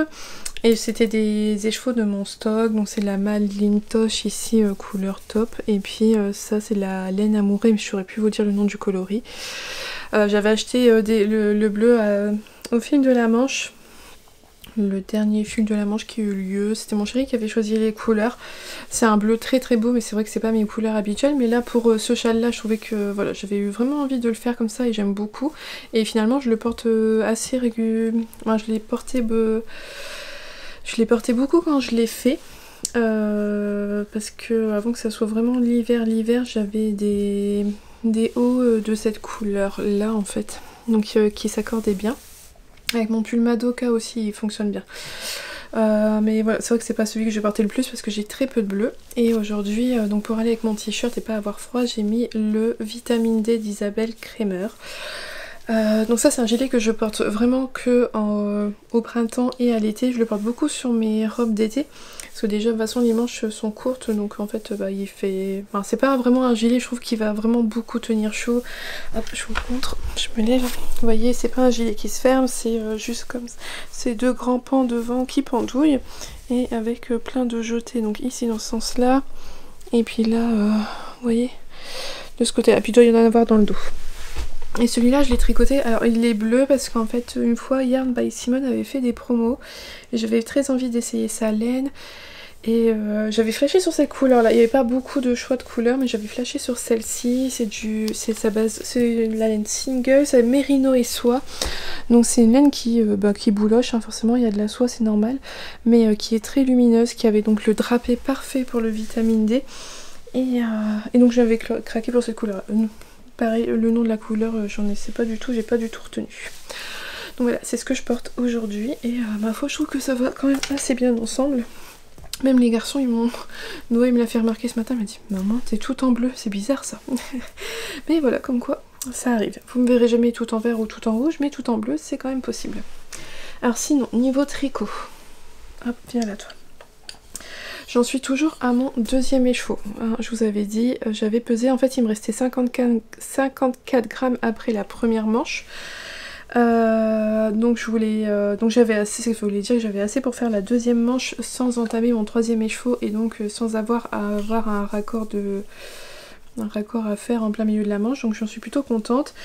Speaker 1: Et c'était des écheveaux de mon stock, donc c'est la Madeline Tosh ici couleur top, et puis ça c'est la laine amourée, mais je saurais plus vous dire le nom du coloris. J'avais acheté le bleu au fil de la Manche, le dernier fil de la Manche qui a eu lieu, c'était mon chéri qui avait choisi les couleurs. C'est un bleu très beau, mais c'est vrai que c'est pas mes couleurs habituelles, mais là pour ce châle là je trouvais que voilà, j'avais eu vraiment envie de le faire comme ça et j'aime beaucoup, et finalement je le porte assez régulièrement, enfin, je l'ai porté beaucoup quand je l'ai fait, parce que avant que ça soit vraiment l'hiver, j'avais des hauts de cette couleur là en fait, donc qui s'accordaient bien. Avec mon pull Madoka aussi il fonctionne bien. Mais voilà, c'est vrai que c'est pas celui que je vais porter le plus parce que j'ai très peu de bleu. Et aujourd'hui, donc pour aller avec mon t-shirt et pas avoir froid, j'ai mis le Vitamine D d'Isabelle Kremer. Donc ça c'est un gilet que je porte vraiment que au printemps et à l'été. Je le porte beaucoup sur mes robes d'été parce que déjà de toute façon les manches sont courtes, donc en fait il fait... Enfin, c'est pas vraiment un gilet, je trouve qu'il va vraiment beaucoup tenir chaud. Hop, je vous montre, je me lève. Vous voyez, c'est pas un gilet qui se ferme, c'est juste comme ça. C'est deux grands pans devant qui pendouillent et avec plein de jetés. Donc ici dans ce sens là, et puis là, vous voyez, de ce côté là. Puis il doit y en avoir dans le dos. Et celui-là je l'ai tricoté, alors il est bleu parce qu'en fait une fois Yarn by Simone avait fait des promos et j'avais très envie d'essayer sa laine et j'avais flashé sur cette couleur là, il n'y avait pas beaucoup de choix de couleurs mais j'avais flashé sur celle-ci, c'est sa base, c'est la laine single, c'est mérino et soie, donc c'est une laine qui bouloche, hein, forcément il y a de la soie c'est normal, mais qui est très lumineuse, qui avait donc le drapé parfait pour le vitamine D et donc j'avais craqué pour cette couleur. Pareil, le nom de la couleur, j'en sais pas du tout, j'ai pas du tout retenu. Donc voilà, c'est ce que je porte aujourd'hui et ma foi, je trouve que ça va quand même assez bien ensemble. Même les garçons, ils m'ont... Noé me l'a fait remarquer ce matin, il m'a dit « Maman, t'es tout en bleu, c'est bizarre ça ». Mais voilà, comme quoi, ça arrive. Vous me verrez jamais tout en vert ou tout en rouge, mais tout en bleu, c'est quand même possible. Alors sinon, niveau tricot, hop, viens là toi. J'en suis toujours à mon deuxième écheveau. Je vous avais dit, j'avais pesé, en fait il me restait 54 grammes après la première manche. Donc j'avais assez, ça voulait dire que j'avais assez pour faire la deuxième manche sans entamer mon troisième écheveau et donc sans avoir à avoir un raccord à faire en plein milieu de la manche, donc j'en suis plutôt contente.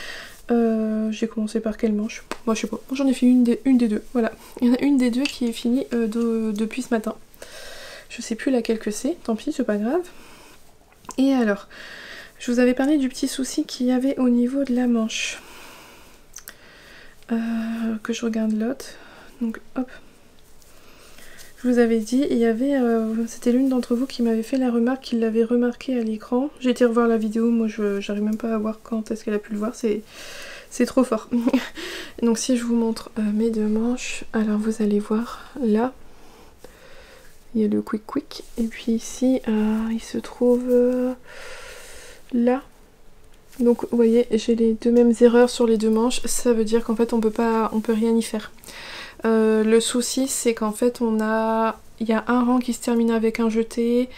Speaker 1: J'ai commencé par quelle manche? Moi je sais pas, j'en ai fait une des deux, voilà. Il y en a une des deux qui est finie depuis ce matin. Je sais plus laquelle que c'est, tant pis, c'est pas grave. Et alors, je vous avais parlé du petit souci qu'il y avait au niveau de la manche. Que je regarde l'autre. Donc hop. Je vous avais dit, il y avait... c'était l'une d'entre vous qui m'avait fait la remarque, qui l'avait remarqué à l'écran. J'ai été revoir la vidéo, moi j'arrive même pas à voir quand est-ce qu'elle a pu le voir, c'est trop fort. Donc si je vous montre mes deux manches, alors vous allez voir là. Il y a le quick quick. Et puis ici, il se trouve là. Donc vous voyez, j'ai les deux mêmes erreurs sur les deux manches. Ça veut dire qu'en fait on peut rien y faire. Le souci c'est qu'en fait il y a un rang qui se termine avec un jeté.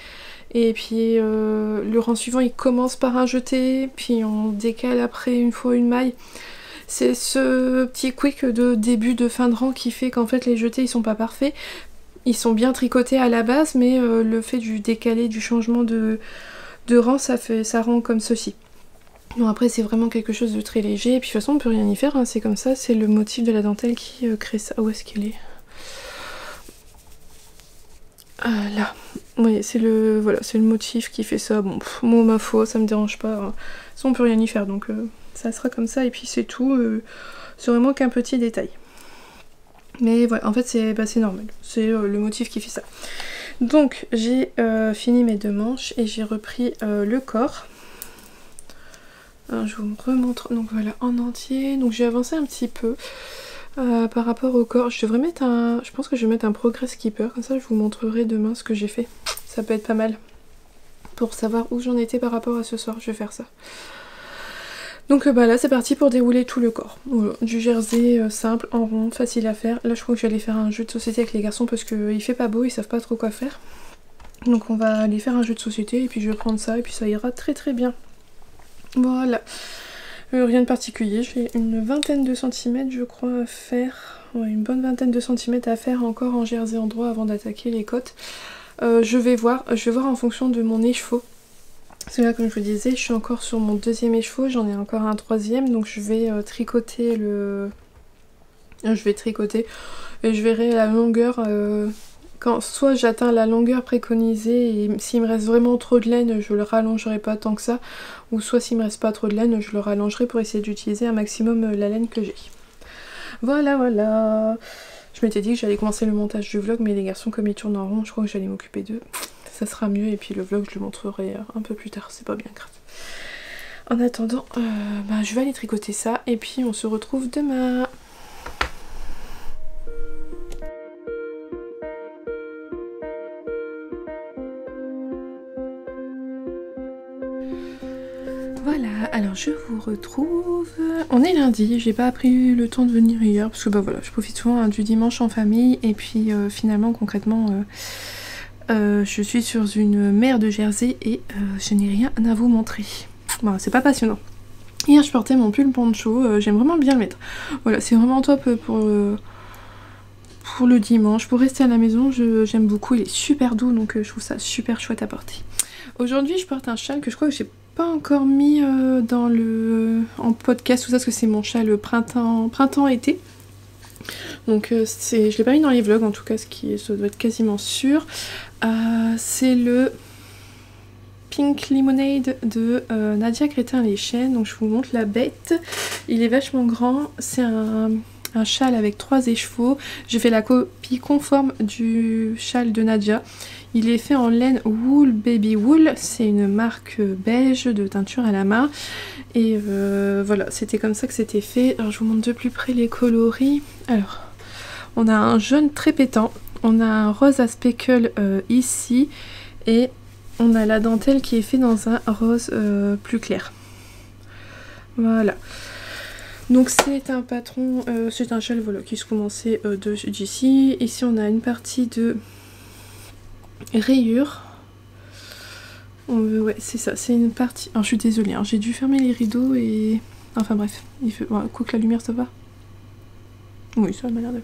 Speaker 1: Et puis le rang suivant il commence par un jeté. Puis on décale après une fois une maille. C'est ce petit quick de début de fin de rang qui fait qu'en fait les jetés ils sont pas parfaits. Ils sont bien tricotés à la base, mais le fait du décalé, du changement de rang, ça rend comme ceci. Bon après c'est vraiment quelque chose de très léger, et puis de toute façon on peut rien y faire, hein, c'est comme ça, c'est le motif de la dentelle qui crée ça. Où est-ce qu'il est, là. Oui, c'est le motif qui fait ça. Bon, moi ma foi, ça me dérange pas. Hein. De toute façon on peut rien y faire, donc ça sera comme ça, et puis c'est tout. C'est vraiment qu'un petit détail. Mais voilà, en fait c'est normal, c'est le motif qui fait ça. Donc j'ai fini mes deux manches et j'ai repris le corps. Alors, je vous remontre, donc voilà, en entier. Donc j'ai avancé un petit peu par rapport au corps. Je pense que je vais mettre un progress keeper, comme ça je vous montrerai demain ce que j'ai fait. Ça peut être pas mal pour savoir où j'en étais par rapport à ce soir, je vais faire ça. Donc là c'est parti pour dérouler tout le corps. Voilà, du jersey simple, en rond, facile à faire. Là je crois que j'allais faire un jeu de société avec les garçons parce qu'il fait pas beau, ils savent pas trop quoi faire. Donc on va aller faire un jeu de société et puis je vais prendre ça et puis ça ira très très bien. Voilà, rien de particulier, j'ai une vingtaine de centimètres je crois à faire. Ouais, une bonne vingtaine de centimètres à faire encore en jersey endroit avant d'attaquer les côtes. Je vais voir en fonction de mon écheveau. Parce que là comme je vous disais, je suis encore sur mon deuxième écheveau, j'en ai encore un troisième, donc je vais tricoter et je verrai la longueur quand soit j'atteins la longueur préconisée et s'il me reste vraiment trop de laine, je le rallongerai pas tant que ça, ou soit s'il me reste pas trop de laine, je le rallongerai pour essayer d'utiliser un maximum la laine que j'ai. Voilà. Je m'étais dit que j'allais commencer le montage du vlog, mais les garçons comme ils tournent en rond, je crois que j'allais m'occuper d'eux. Ça sera mieux et puis le vlog je le montrerai un peu plus tard, c'est pas bien grave. En attendant, je vais aller tricoter ça et puis on se retrouve demain. Voilà, alors je vous retrouve. On est lundi, j'ai pas pris le temps de venir hier parce que voilà, je profite souvent du dimanche en famille et puis finalement concrètement je suis sur une mer de jersey et je n'ai rien à vous montrer. Bon, c'est pas passionnant. Hier je portais mon pull poncho, j'aime vraiment bien le mettre. Voilà, c'est vraiment top pour le dimanche, pour rester à la maison, j'aime beaucoup, il est super doux donc je trouve ça super chouette à porter. Aujourd'hui je porte un châle que je crois que j'ai pas encore mis en podcast tout ça parce que c'est mon châle printemps-été. Donc je l'ai pas mis dans les vlogs en tout cas, ça doit être quasiment sûr. C'est le Pink Lemonade de Nadia Crétin-les-Chênes. Donc je vous montre la bête. Il est vachement grand. C'est un châle avec 3 écheveaux. J'ai fait la copie conforme du châle de Nadia. Il est fait en laine Wool Baby Wool. C'est une marque belge de teinture à la main. Et voilà, c'était comme ça que c'était fait. Alors je vous montre de plus près les coloris. Alors, on a un jaune très pétant. On a un rose à speckle ici. Et on a la dentelle qui est faite dans un rose plus clair. Voilà. Donc c'est un patron, c'est un châle voilà, qui se commençait d'ici. Ici on a une partie de rayure. Ouais c'est ça, c'est une partie... Alors je suis désolée, hein, j'ai dû fermer les rideaux et... Enfin bref, ouais, quoique la lumière ça va. Oui ça m'a l'air de...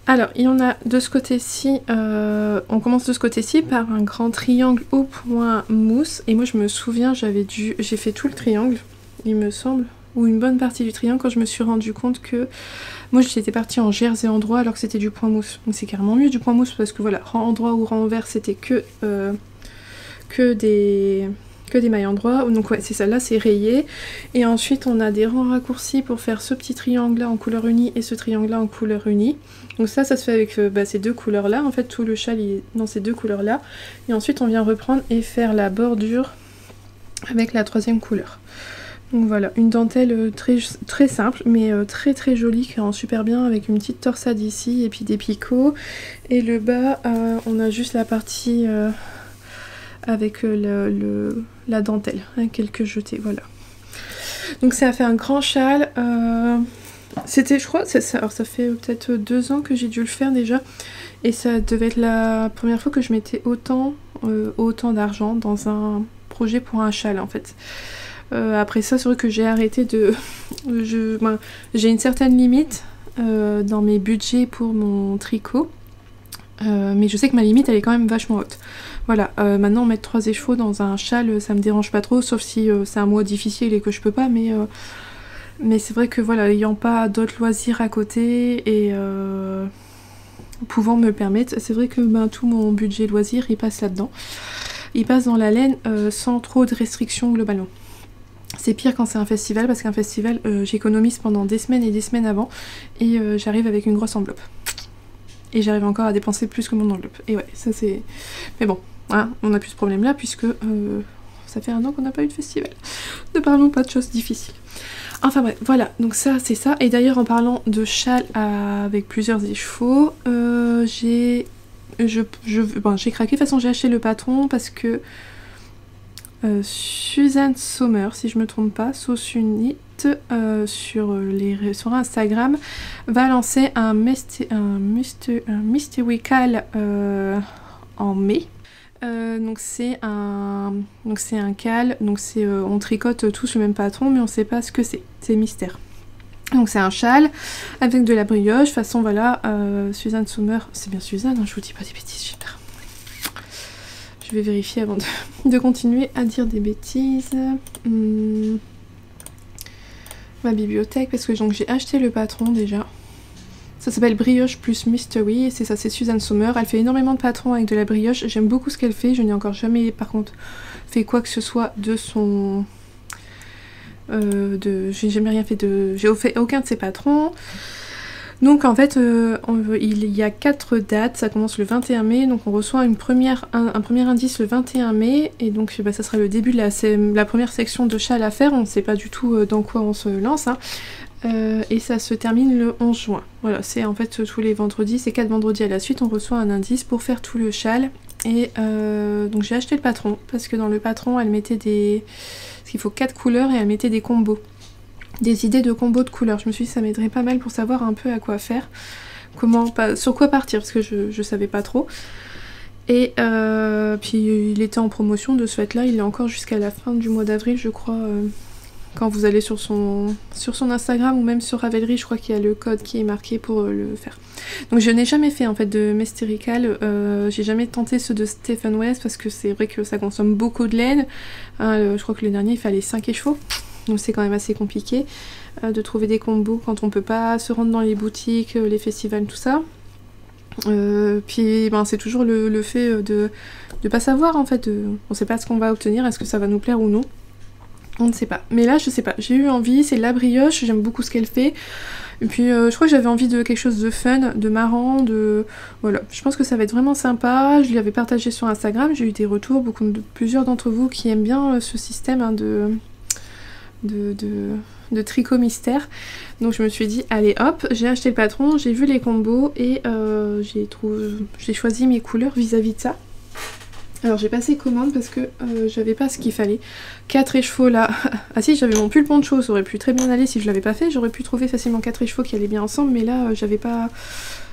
Speaker 1: Alors il y en a de ce côté-ci, on commence de ce côté-ci par un grand triangle au point mousse. Et moi je me souviens, j'ai fait tout le triangle, il me semble, ou une bonne partie du triangle quand je me suis rendu compte que moi j'étais partie en jersey endroit alors que c'était du point mousse. Donc c'est carrément mieux du point mousse parce que voilà, rang endroit ou rang envers c'était que des mailles endroit. Donc ouais c'est ça, là c'est rayé. Et ensuite on a des rangs raccourcis pour faire ce petit triangle là en couleur unie et ce triangle là en couleur unie. Donc ça se fait avec ces deux couleurs là, en fait tout le châle il est dans ces deux couleurs là. Et ensuite on vient reprendre et faire la bordure avec la troisième couleur. Donc voilà, une dentelle très simple, mais très jolie, qui rend super bien, avec une petite torsade ici, et puis des picots. Et le bas, on a juste la partie avec la dentelle, hein, quelques jetés, voilà. Donc ça a fait un grand châle. C'était, je crois, alors ça fait peut-être 2 ans que j'ai dû le faire déjà. Et ça devait être la première fois que je mettais autant d'argent dans un projet pour un châle en fait. Après ça, c'est vrai que j'ai arrêté de... j'ai une certaine limite dans mes budgets pour mon tricot. Mais je sais que ma limite elle est quand même vachement haute. Voilà, maintenant mettre 3 écheveaux dans un châle, ça me dérange pas trop, sauf si c'est un mois difficile et que je peux pas, mais c'est vrai que voilà, n'ayant pas d'autres loisirs à côté et pouvant me le permettre, c'est vrai que tout mon budget loisir il passe là-dedans. Il passe dans la laine sans trop de restrictions globalement. C'est pire quand c'est un festival, parce qu'un festival j'économise pendant des semaines et des semaines avant et j'arrive avec une grosse enveloppe. Et j'arrive encore à dépenser plus que mon enveloppe. Et ouais, ça c'est... Mais bon, hein, on n'a plus ce problème là puisque ça fait 1 an qu'on n'a pas eu de festival. Ne parlons pas de choses difficiles. Enfin bref, voilà, donc ça c'est ça. Et d'ailleurs en parlant de châle avec plusieurs écheveaux, j'ai craqué. De toute façon j'ai acheté le patron parce que Suzanne Sommer, si je me trompe pas, Sausunite, sur Instagram, va lancer un Mystical en mai. Donc c'est un cal, donc on tricote tous le même patron mais on sait pas ce que c'est mystère. Donc c'est un châle avec de la brioche, façon voilà, Suzanne Sommer, c'est bien Suzanne, hein, je vous dis pas des bêtises, j'espère. Je vais vérifier avant de continuer à dire des bêtises. Ma bibliothèque, parce que j'ai acheté le patron déjà. Ça s'appelle Brioche plus Mystery, et c'est ça, c'est Suzanne Sommer. Elle fait énormément de patrons avec de la brioche, j'aime beaucoup ce qu'elle fait. Je n'ai encore jamais par contre fait quoi que ce soit de son... j'ai jamais rien fait de... J'ai fait aucun de ses patrons. Donc en fait il y a 4 dates, ça commence le 21 mai, donc on reçoit un premier indice le 21 mai, et donc ça sera le début de la première section de châle à faire, on ne sait pas du tout dans quoi on se lance, hein. Et ça se termine le 11 juin. Voilà, c'est en fait tous les vendredis, c'est 4 vendredis à la suite, on reçoit un indice pour faire tout le châle. Et donc j'ai acheté le patron, parce que dans le patron elle mettait des... Parce qu'il faut 4 couleurs et elle mettait des combos. Des idées de combos de couleurs. Je me suis dit ça m'aiderait pas mal pour savoir un peu à quoi faire, sur quoi partir, parce que je savais pas trop. Et puis il était en promotion de ce fait là, il est encore jusqu'à la fin du mois d'avril je crois. Quand vous allez sur son Instagram ou même sur Ravelry, je crois qu'il y a le code qui est marqué pour le faire. Donc je n'ai jamais fait en fait de Mysterical, j'ai jamais tenté ceux de Stephen West parce que c'est vrai que ça consomme beaucoup de laine. Je crois que le dernier il fallait 5 écheveaux. Donc c'est quand même assez compliqué de trouver des combos quand on peut pas se rendre dans les boutiques, les festivals, tout ça. Puis c'est toujours le fait de pas savoir en fait, on sait pas ce qu'on va obtenir, est-ce que ça va nous plaire ou non. On ne sait pas. Mais là je sais pas, j'ai eu envie, c'est de la brioche, j'aime beaucoup ce qu'elle fait. Et puis je crois que j'avais envie de quelque chose de fun, de marrant, voilà. Je pense que ça va être vraiment sympa, je l'avais partagé sur Instagram, j'ai eu des retours, plusieurs d'entre vous qui aiment bien ce système hein, de tricot mystère. Donc je me suis dit allez hop, j'ai acheté le patron, j'ai vu les combos et j'ai choisi mes couleurs vis-à-vis de ça. Alors j'ai passé commande parce que j'avais pas ce qu'il fallait. 4 écheveaux là. Ah si, j'avais mon pull poncho, ça aurait pu très bien aller si je l'avais pas fait. J'aurais pu trouver facilement 4 écheveaux qui allaient bien ensemble, mais là j'avais pas...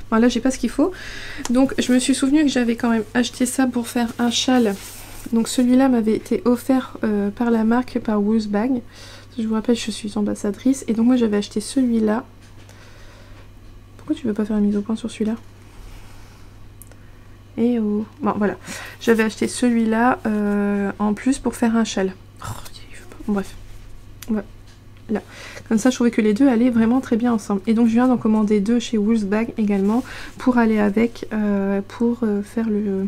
Speaker 1: Enfin, là j'ai pas ce qu'il faut. Donc je me suis souvenu que j'avais quand même acheté ça pour faire un châle. Donc celui-là m'avait été offert par la marque, par Woolsbag. Je vous rappelle, je suis ambassadrice. Et donc moi j'avais acheté celui-là. Pourquoi tu veux pas faire une mise au point sur celui-là? Et oh... Bon voilà. J'avais acheté celui-là en plus pour faire un châle. Oh, bon, bref. Voilà. Comme ça je trouvais que les deux allaient vraiment très bien ensemble. Et donc je viens d'en commander 2 chez Woolsbag également. Pour aller avec, pour faire le...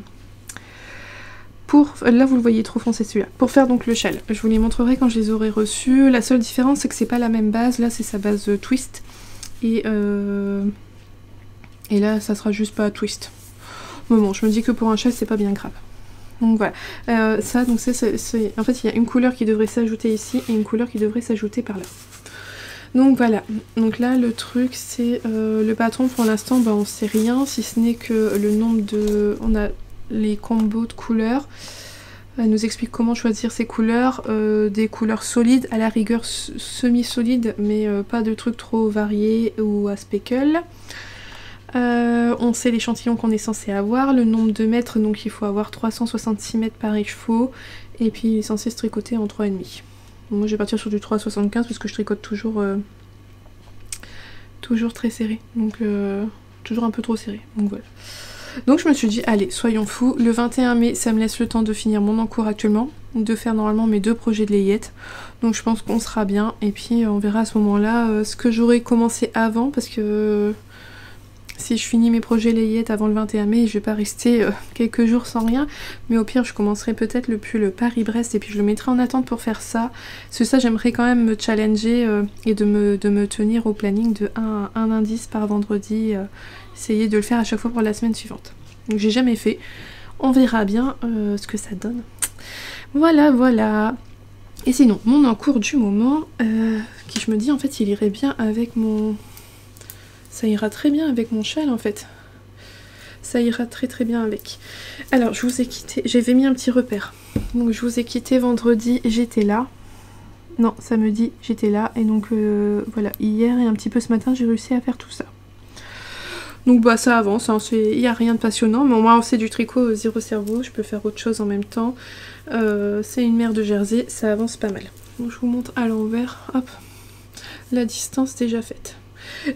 Speaker 1: Là vous le voyez trop foncé celui-là. Pour faire donc le châle. Je vous les montrerai quand je les aurai reçus. La seule différence c'est que c'est pas la même base. Là c'est sa base twist. Et là ça sera juste pas twist. Mais bon, je me dis que pour un châle c'est pas bien grave. Donc voilà, ça, donc en fait il y a une couleur qui devrait s'ajouter ici et une couleur qui devrait s'ajouter par là. Donc voilà, donc là le truc c'est le patron pour l'instant on sait rien si ce n'est que le nombre de... On a les combos de couleurs, elle nous explique comment choisir ces couleurs, des couleurs solides, à la rigueur semi-solides mais pas de trucs trop variés ou à speckle. On sait l'échantillon qu'on est censé avoir, le nombre de mètres, donc il faut avoir 366 mètres par écheveau, et puis il est censé se tricoter en 3,5. Moi je vais partir sur du 3,75 parce que je tricote toujours, toujours très serré, donc toujours un peu trop serré, donc voilà. Donc je me suis dit, allez, soyons fous, le 21 mai ça me laisse le temps de finir mon encours actuellement, de faire normalement mes 2 projets de layette, donc je pense qu'on sera bien, et puis on verra à ce moment-là ce que j'aurais commencé avant, parce que... Si je finis mes projets layette avant le 21 mai, je vais pas rester quelques jours sans rien. Mais au pire, je commencerai peut-être le pull Paris-Brest et puis je le mettrai en attente pour faire ça. Parce que ça, j'aimerais quand même me challenger et de me tenir au planning de un indice par vendredi. Essayer de le faire à chaque fois pour la semaine suivante. Donc j'ai jamais fait. On verra bien ce que ça donne. Voilà, voilà. Et sinon, mon encours du moment, qui je me dis en fait il irait bien avec mon... Ça ira très bien avec mon châle en fait. Ça ira très très bien avec. Alors je vous ai quitté, j'avais mis un petit repère. Donc je vous ai quitté vendredi, j'étais là. Non, samedi, j'étais là. Et donc voilà, hier et un petit peu ce matin, j'ai réussi à faire tout ça. Donc bah ça avance, hein, il n'y a rien de passionnant. Mais au moins c'est du tricot zéro cerveau, je peux faire autre chose en même temps. C'est une mère de Jersey, ça avance pas mal. Donc je vous montre à l'envers, hop, la distance déjà faite.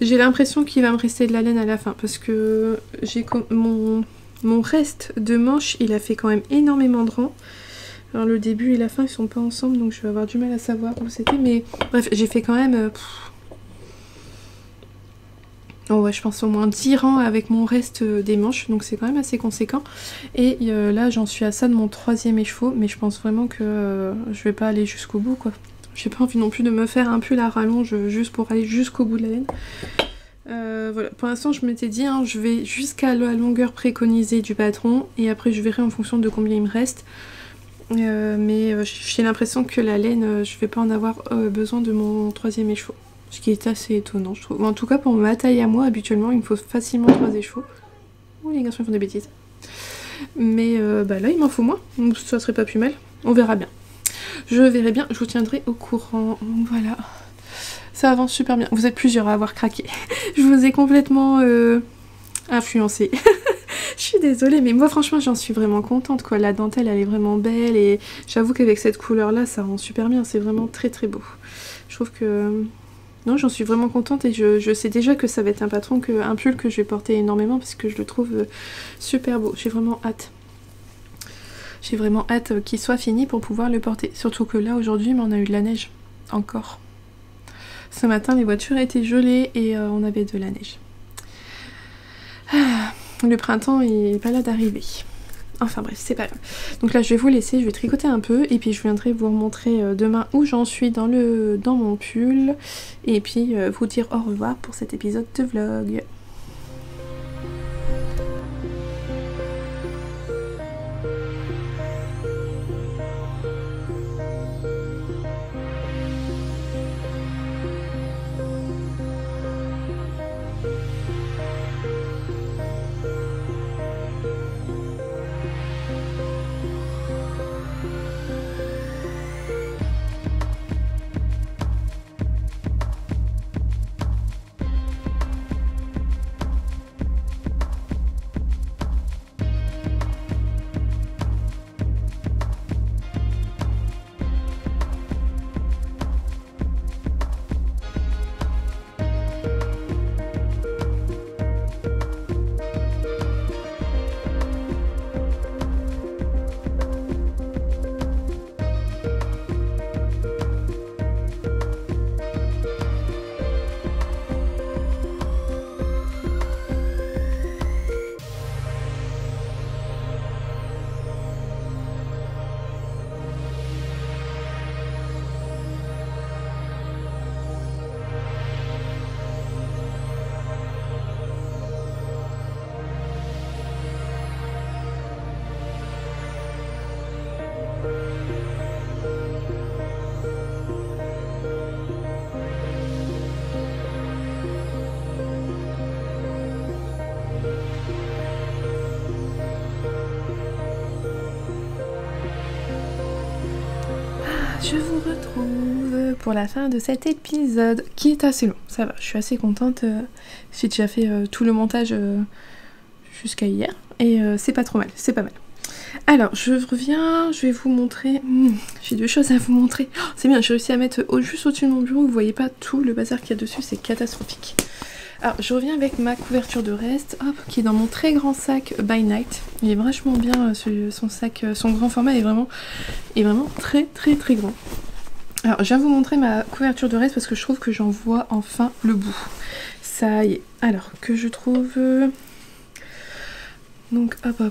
Speaker 1: J'ai l'impression qu'il va me rester de la laine à la fin parce que j'ai mon reste de manche, il a fait quand même énormément de rangs. Alors le début et la fin ils sont pas ensemble donc je vais avoir du mal à savoir où c'était, mais bref j'ai fait quand même oh ouais, je pense au moins 10 rangs avec mon reste des manches, donc c'est quand même assez conséquent. Et là j'en suis à ça de mon 3e écheveau, mais je pense vraiment que je vais pas aller jusqu'au bout quoi. J'ai pas envie non plus de me faire un pull à rallonge juste pour aller jusqu'au bout de la laine. Voilà, pour l'instant je m'étais dit, hein, je vais jusqu'à la longueur préconisée du patron et après je verrai en fonction de combien il me reste. Mais j'ai l'impression que la laine, je vais pas en avoir besoin de mon 3e écheveau. Ce qui est assez étonnant je trouve. En tout cas pour ma taille à moi, habituellement il me faut facilement 3 écheveaux. Oh les garçons ils font des bêtises. Mais bah là il m'en faut moins, donc ça serait pas plus mal. On verra bien. Je verrai bien, je vous tiendrai au courant. Voilà. Ça avance super bien. Vous êtes plusieurs à avoir craqué. Je vous ai complètement influencé. Je suis désolée, mais moi franchement j'en suis vraiment contente quoi. La dentelle elle est vraiment belle et j'avoue qu'avec cette couleur là ça rend super bien. C'est vraiment très très beau. Je trouve que... Non, j'en suis vraiment contente et je sais déjà que ça va être un un pull que je vais porter énormément parce que je le trouve super beau. J'ai vraiment hâte. J'ai vraiment hâte qu'il soit fini pour pouvoir le porter. Surtout que là, aujourd'hui, on a eu de la neige. Encore. Ce matin, les voitures étaient gelées et on avait de la neige. Ah, le printemps il n'est pas là d'arriver. Enfin bref, c'est pas grave. Donc là, je vais vous laisser, je vais tricoter un peu. Et puis, je viendrai vous remontrer demain où j'en suis dans mon pull. Et puis, vous dire au revoir pour cet épisode de vlog. Je vous retrouve pour la fin de cet épisode qui est assez long, ça va, je suis assez contente, j'ai déjà fait tout le montage jusqu'à hier et c'est pas trop mal, c'est pas mal. Alors je reviens, je vais vous montrer, j'ai deux choses à vous montrer, oh, c'est bien, j'ai réussi à mettre juste au-dessus de mon bureau, vous voyez pas tout le bazar qu'il y a dessus, c'est catastrophique. Alors je reviens avec ma couverture de reste, hop, qui est dans mon très grand sac By Night. Il est vachement bien, son sac, son grand format est vraiment très grand. Alors je viens vous montrer ma couverture de reste parce que je trouve que j'en vois enfin le bout. Ça y est, alors que je trouve... Donc hop.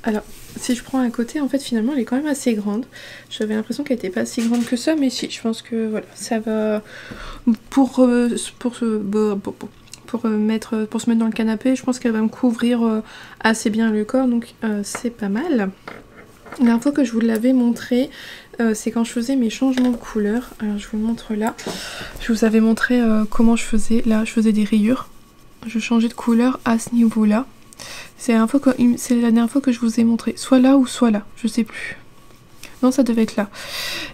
Speaker 1: Alors si je prends un côté, en fait finalement elle est quand même assez grande. J'avais l'impression qu'elle était pas si grande que ça, mais si, je pense que voilà, ça va pour se mettre dans le canapé, je pense qu'elle va me couvrir assez bien le corps, donc c'est pas mal. La fois que je vous l'avais montré, c'est quand je faisais mes changements de couleur. Alors je vous le montre là. Je vous avais montré comment je faisais. Là, je faisais des rayures. Je changeais de couleur à ce niveau-là. C'est la dernière fois que je vous ai montré. Soit là ou soit là, je sais plus. Non, ça devait être là.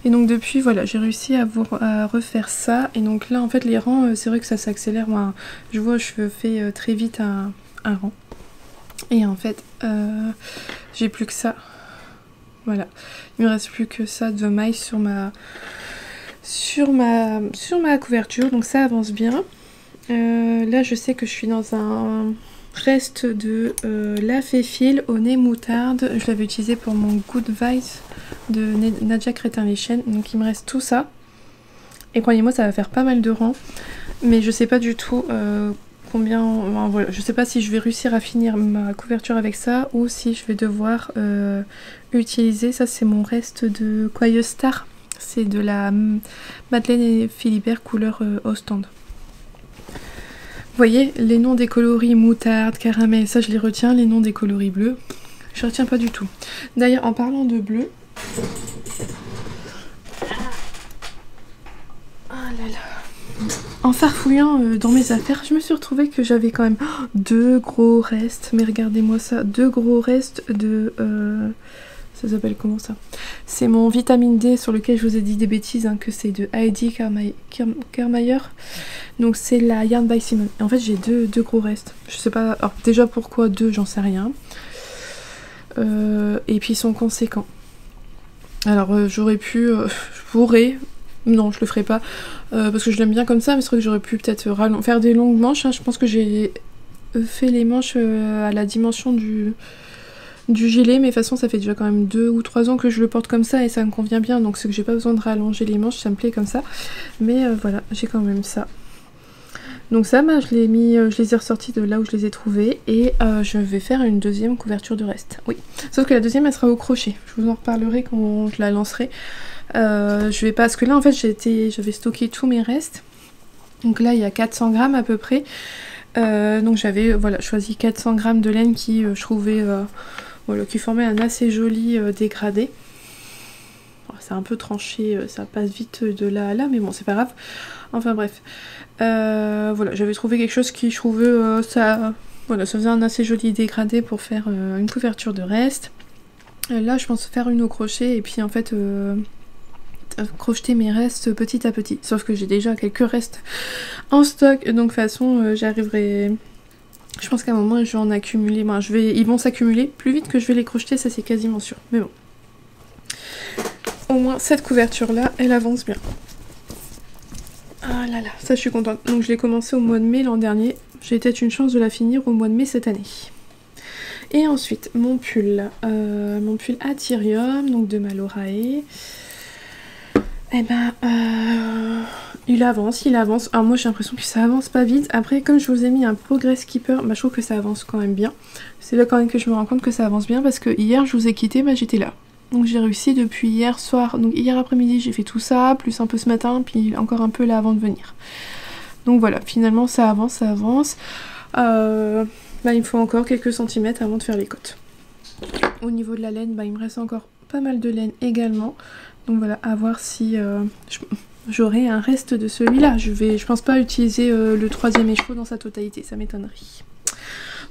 Speaker 1: Et donc depuis, voilà, j'ai réussi à refaire ça. Et donc là, en fait, les rangs, c'est vrai que ça s'accélère. Moi, je vois, je fais très vite un rang. Et en fait, j'ai plus que ça. Voilà, il me reste plus que ça de maille sur ma couverture, donc ça avance bien. Là, je sais que je suis dans un reste de la Féfil au nez moutarde. Je l'avais utilisé pour mon Good Vibes de Nadja Crétin-Lechen, donc il me reste tout ça. Et croyez-moi, ça va faire pas mal de rangs, mais je sais pas du tout combien... Enfin, voilà, je sais pas si je vais réussir à finir ma couverture avec ça ou si je vais devoir utiliser... Ça, c'est mon reste de Coyeuse Star. C'est de la Madeleine et Philibert couleur Ostende. Vous voyez, les noms des coloris moutarde, caramel, ça je les retiens. Les noms des coloris bleus, je retiens pas du tout. D'ailleurs, en parlant de bleu... Ah là là... En farfouillant dans mes affaires, je me suis retrouvée que j'avais quand même deux gros restes. Mais regardez-moi ça, deux gros restes de... ça s'appelle comment ça? C'est mon vitamine D sur lequel je vous ai dit des bêtises, hein, que c'est de Heidi Kermayer. Donc c'est la Yarn by Simone. Et en fait j'ai deux gros restes. Je sais pas, alors déjà pourquoi deux, j'en sais rien. Et puis ils sont conséquents. Alors j'aurais pu, je pourrais... Non, je le ferai pas parce que je l'aime bien comme ça, mais c'est vrai que j'aurais pu peut-être faire des longues manches. Hein. Je pense que j'ai fait les manches à la dimension du gilet, mais de toute façon ça fait déjà quand même 2 ou 3 ans que je le porte comme ça et ça me convient bien, donc c'est que j'ai pas besoin de rallonger les manches, ça me plaît comme ça. Mais voilà, j'ai quand même ça. Donc ça, bah, je les ai ressortis de là où je les ai trouvés et je vais faire une deuxième couverture de reste. Oui, sauf que la deuxième elle sera au crochet. Je vous en reparlerai quand je la lancerai. Je vais pas, parce que là en fait j'avais stocké tous mes restes. Donc là il y a 400 grammes à peu près. Donc j'avais voilà, choisi 400 grammes de laine qui je trouvais voilà, qui formait un assez joli dégradé. C'est un peu tranché, ça passe vite de là à là, mais bon c'est pas grave. Enfin bref. Voilà, j'avais trouvé quelque chose qui je trouvais ça faisait un assez joli dégradé pour faire une couverture de reste. Là je pense faire une au crochet et puis en fait crocheter mes restes petit à petit. Sauf que j'ai déjà quelques restes en stock, donc de toute façon j'arriverai... Je pense qu'à un moment je vais en accumuler, ils vont s'accumuler plus vite que je vais les crocheter, ça c'est quasiment sûr. Mais bon. Au moins cette couverture là, elle avance bien. Ah là là, ça je suis contente. Donc je l'ai commencé au mois de mai l'an dernier. J'ai peut-être une chance de la finir au mois de mai cette année. Et ensuite mon pull Atyrium, donc de Malorae. Eh ben, il avance. Alors moi j'ai l'impression que ça avance pas vite. Après, comme je vous ai mis un Progress Keeper, bah, je trouve que ça avance quand même bien. C'est là quand même que je me rends compte que ça avance bien parce que hier je vous ai quitté, bah, j'étais là. Donc j'ai réussi depuis hier soir, donc hier après-midi j'ai fait tout ça, plus un peu ce matin, puis encore un peu là avant de venir. Donc voilà, finalement ça avance. Bah, il me faut encore quelques centimètres avant de faire les côtes. Au niveau de la laine, bah, il me reste encore pas mal de laine également. Donc voilà, à voir si j'aurai un reste de celui-là. Je pense pas utiliser le troisième écheveau dans sa totalité, ça m'étonnerait.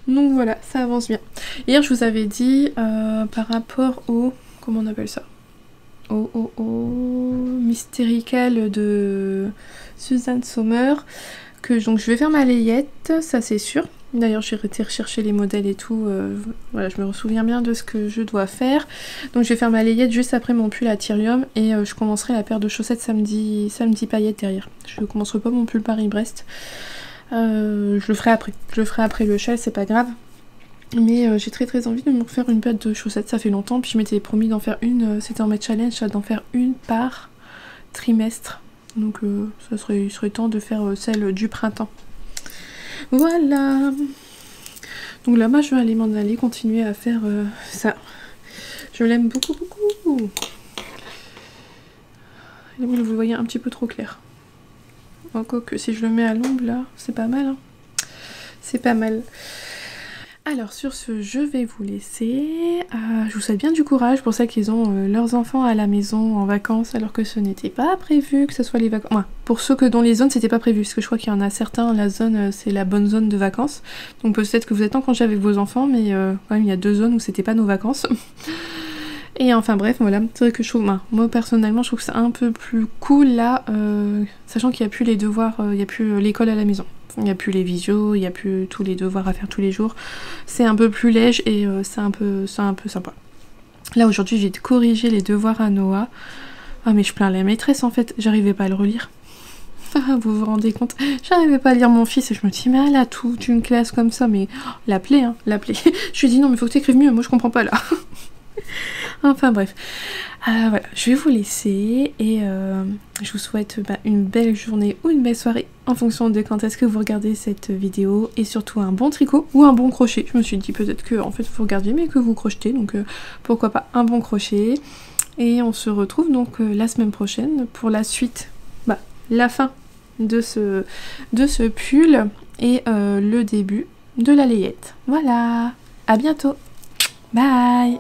Speaker 1: Donc voilà, ça avance bien. Hier je vous avais dit par rapport au... Comment on appelle ça? Oh oh oh, Mystérical de Suzanne Sommer, que donc je vais faire ma layette, ça c'est sûr. D'ailleurs j'ai été rechercher les modèles et tout, voilà, je me souviens bien de ce que je dois faire. Donc je vais faire ma layette juste après mon pull à Tyrium et je commencerai la paire de chaussettes samedi paillettes derrière. Je ne commencerai pas mon pull Paris-Brest, je le ferai après le châle, c'est pas grave. Mais j'ai très envie de me refaire une paire de chaussettes, ça fait longtemps, puis je m'étais promis d'en faire une, c'était en mode challenge, d'en faire une par trimestre. Donc il serait temps de faire celle du printemps. Voilà. Donc là, moi, je vais aller continuer à faire ça. Je l'aime beaucoup. Et vous le voyez un petit peu trop clair. Encore que si je le mets à l'ombre, là, c'est pas mal. Hein. C'est pas mal. Alors sur ce, je vais vous laisser. Je vous souhaite bien du courage pour ceux qui ont leurs enfants à la maison en vacances alors que ce n'était pas prévu que ce soit les vacances. Ouais, pour ceux que dans les zones c'était pas prévu, parce que je crois qu'il y en a certains, la zone c'est la bonne zone de vacances. Donc peut-être que vous êtes en congé avec vos enfants, mais quand même il y a 2 zones où c'était pas nos vacances. Et enfin bref, voilà, c'est vrai que je trouve, moi personnellement je trouve que c'est un peu plus cool là, sachant qu'il n'y a plus les devoirs, il n'y a plus l'école à la maison. Il n'y a plus les visios, il n'y a plus tous les devoirs à faire tous les jours. C'est un peu plus léger et c'est un peu sympa. Là aujourd'hui j'ai corrigé les devoirs à Noah. Ah mais je plains la maîtresse en fait, j'arrivais pas à le relire. Vous vous rendez compte? J'arrivais pas à lire mon fils et je me dis mais elle a toute une classe comme ça, mais l'appeler, hein, l'appeler. Je lui dis non mais faut que t'écrives mieux, moi je comprends pas là. Enfin bref, voilà, je vais vous laisser et je vous souhaite une belle journée ou une belle soirée en fonction de quand est-ce que vous regardez cette vidéo et surtout un bon tricot ou un bon crochet. Je me suis dit peut-être que en fait vous regardiez mais que vous crochetez, donc pourquoi pas un bon crochet. Et on se retrouve donc la semaine prochaine pour la suite, la fin de ce pull et le début de la layette. Voilà, à bientôt, bye.